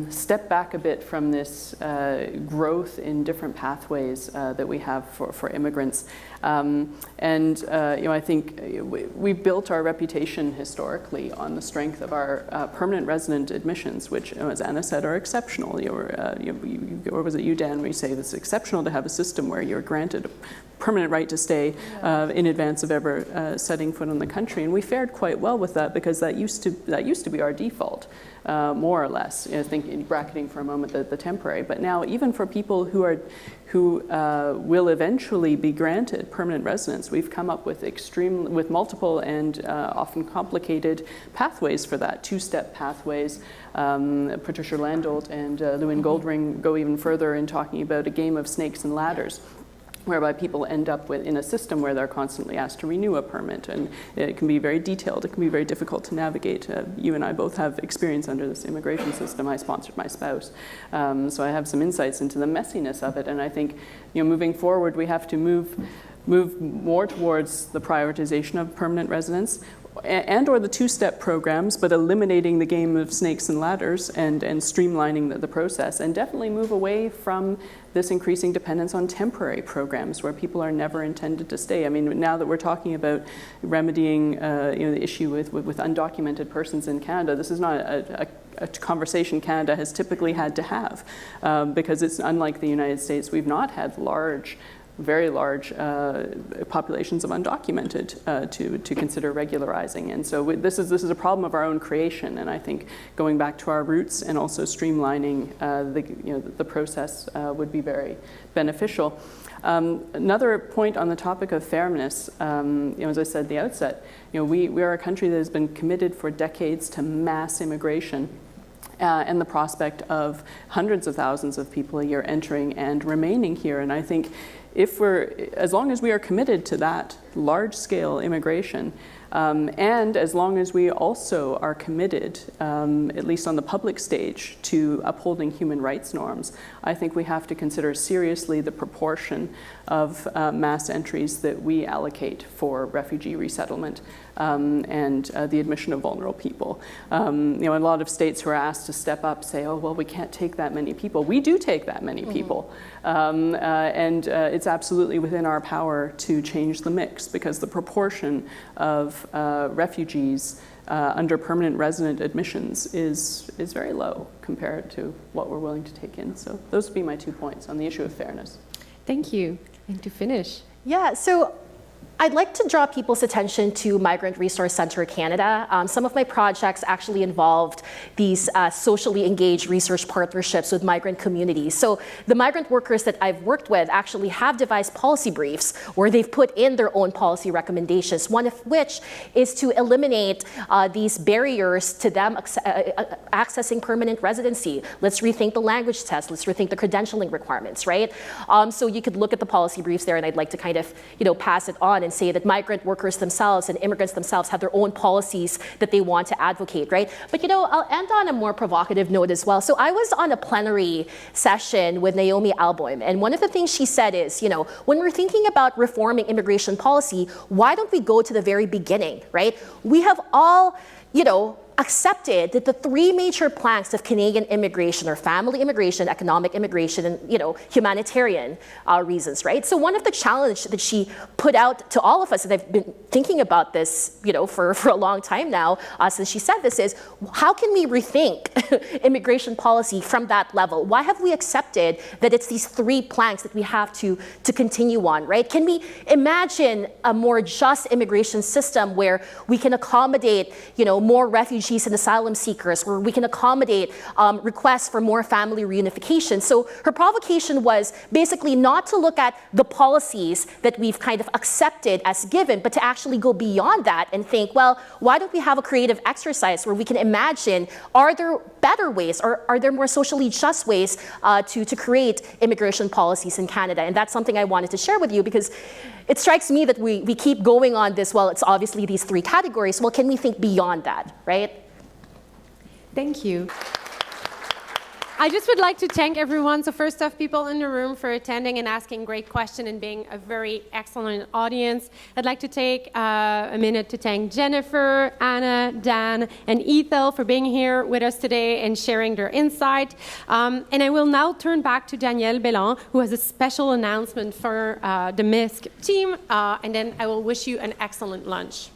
step back a bit from this growth in different pathways that we have for immigrants. I think we built our reputation historically on the strength of our permanent resident admissions, which, as Anna said, are exceptional. Or was it you, Dan, where you say it's exceptional to have a system where you're granted a permanent right to stay in advance of ever setting foot in the country. And we fared quite well with that because that used to be our default. More or less, I think, in bracketing for a moment the temporary. But now, even for people who will eventually be granted permanent residence, we've come up with multiple and often complicated pathways for that, two-step pathways. Patricia Landolt and Lewin Goldring go even further in talking about a game of snakes and ladders, whereby people end up in a system where they're constantly asked to renew a permit. And it can be very detailed. It can be very difficult to navigate. You and I both have experience under this immigration system. I sponsored my spouse. So I have some insights into the messiness of it. And I think, moving forward, we have to move more towards the prioritization of permanent residence and or the two-step programs, but eliminating the game of snakes and ladders and streamlining the process, and definitely move away from this increasing dependence on temporary programs where people are never intended to stay. I mean, now that we're talking about remedying the issue with undocumented persons in Canada, this is not a conversation Canada has typically had to have because it's unlike the United States. We've not had very large populations of undocumented to consider regularizing. And so this is a problem of our own creation. And I think going back to our roots and also streamlining the process would be very beneficial. Another point on the topic of fairness, as I said at the outset, we are a country that has been committed for decades to mass immigration. And the prospect of hundreds of thousands of people a year entering and remaining here. And I think as long as we are committed to that large-scale immigration, and as long as we also are committed, at least on the public stage, to upholding human rights norms, I think we have to consider seriously the proportion of mass entries that we allocate for refugee resettlement and the admission of vulnerable people. A lot of states who are asked to step up say, oh, well, we can't take that many people. We do take that many people. And it's absolutely within our power to change the mix, because the proportion of of refugees under permanent resident admissions is very low compared to what we're willing to take in. So those would be my 2 points on the issue of fairness. Thank you. And to finish. Yeah, so I'd like to draw people's attention to Migrant Resource Centre Canada. Some of my projects actually involved these socially engaged research partnerships with migrant communities. So the migrant workers that I've worked with actually have devised policy briefs where they've put in their own policy recommendations, one of which is to eliminate these barriers to them accessing permanent residency. Let's rethink the language test. Let's rethink the credentialing requirements, right? So you could look at the policy briefs there, and I'd like to kind of, pass it on and say that migrant workers themselves and immigrants themselves have their own policies that they want to advocate, right? But I'll end on a more provocative note as well. So I was on a plenary session with Naomi Alboim, and one of the things she said is, when we're thinking about reforming immigration policy, why don't we go to the very beginning, right? We have all, accepted that the three major planks of Canadian immigration are family immigration, economic immigration, and humanitarian reasons, right? So one of the challenges that she put out to all of us, and I've been thinking about this, for a long time now, since she said this, is how can we rethink immigration policy from that level? Why have we accepted that it's these three planks that we have to continue on, right? Can we imagine a more just immigration system where we can accommodate, more refugees and asylum seekers, where we can accommodate requests for more family reunification? So her provocation was basically not to look at the policies that we've kind of accepted as given, but to actually go beyond that and think, well, why don't we have a creative exercise where we can imagine, are there better ways, or are there more socially just ways to create immigration policies in Canada? And that's something I wanted to share with you, because it strikes me that we keep going on this, well, it's obviously these three categories. Well, can we think beyond that, right? Thank you. I just would like to thank everyone. So first off, people in the room for attending and asking great questions and being a very excellent audience. I'd like to take a minute to thank Jennifer, Anna, Dan, and Ethel for being here with us today and sharing their insight. And I will now turn back to Danielle Belland, who has a special announcement for the MISC team. And then I will wish you an excellent lunch.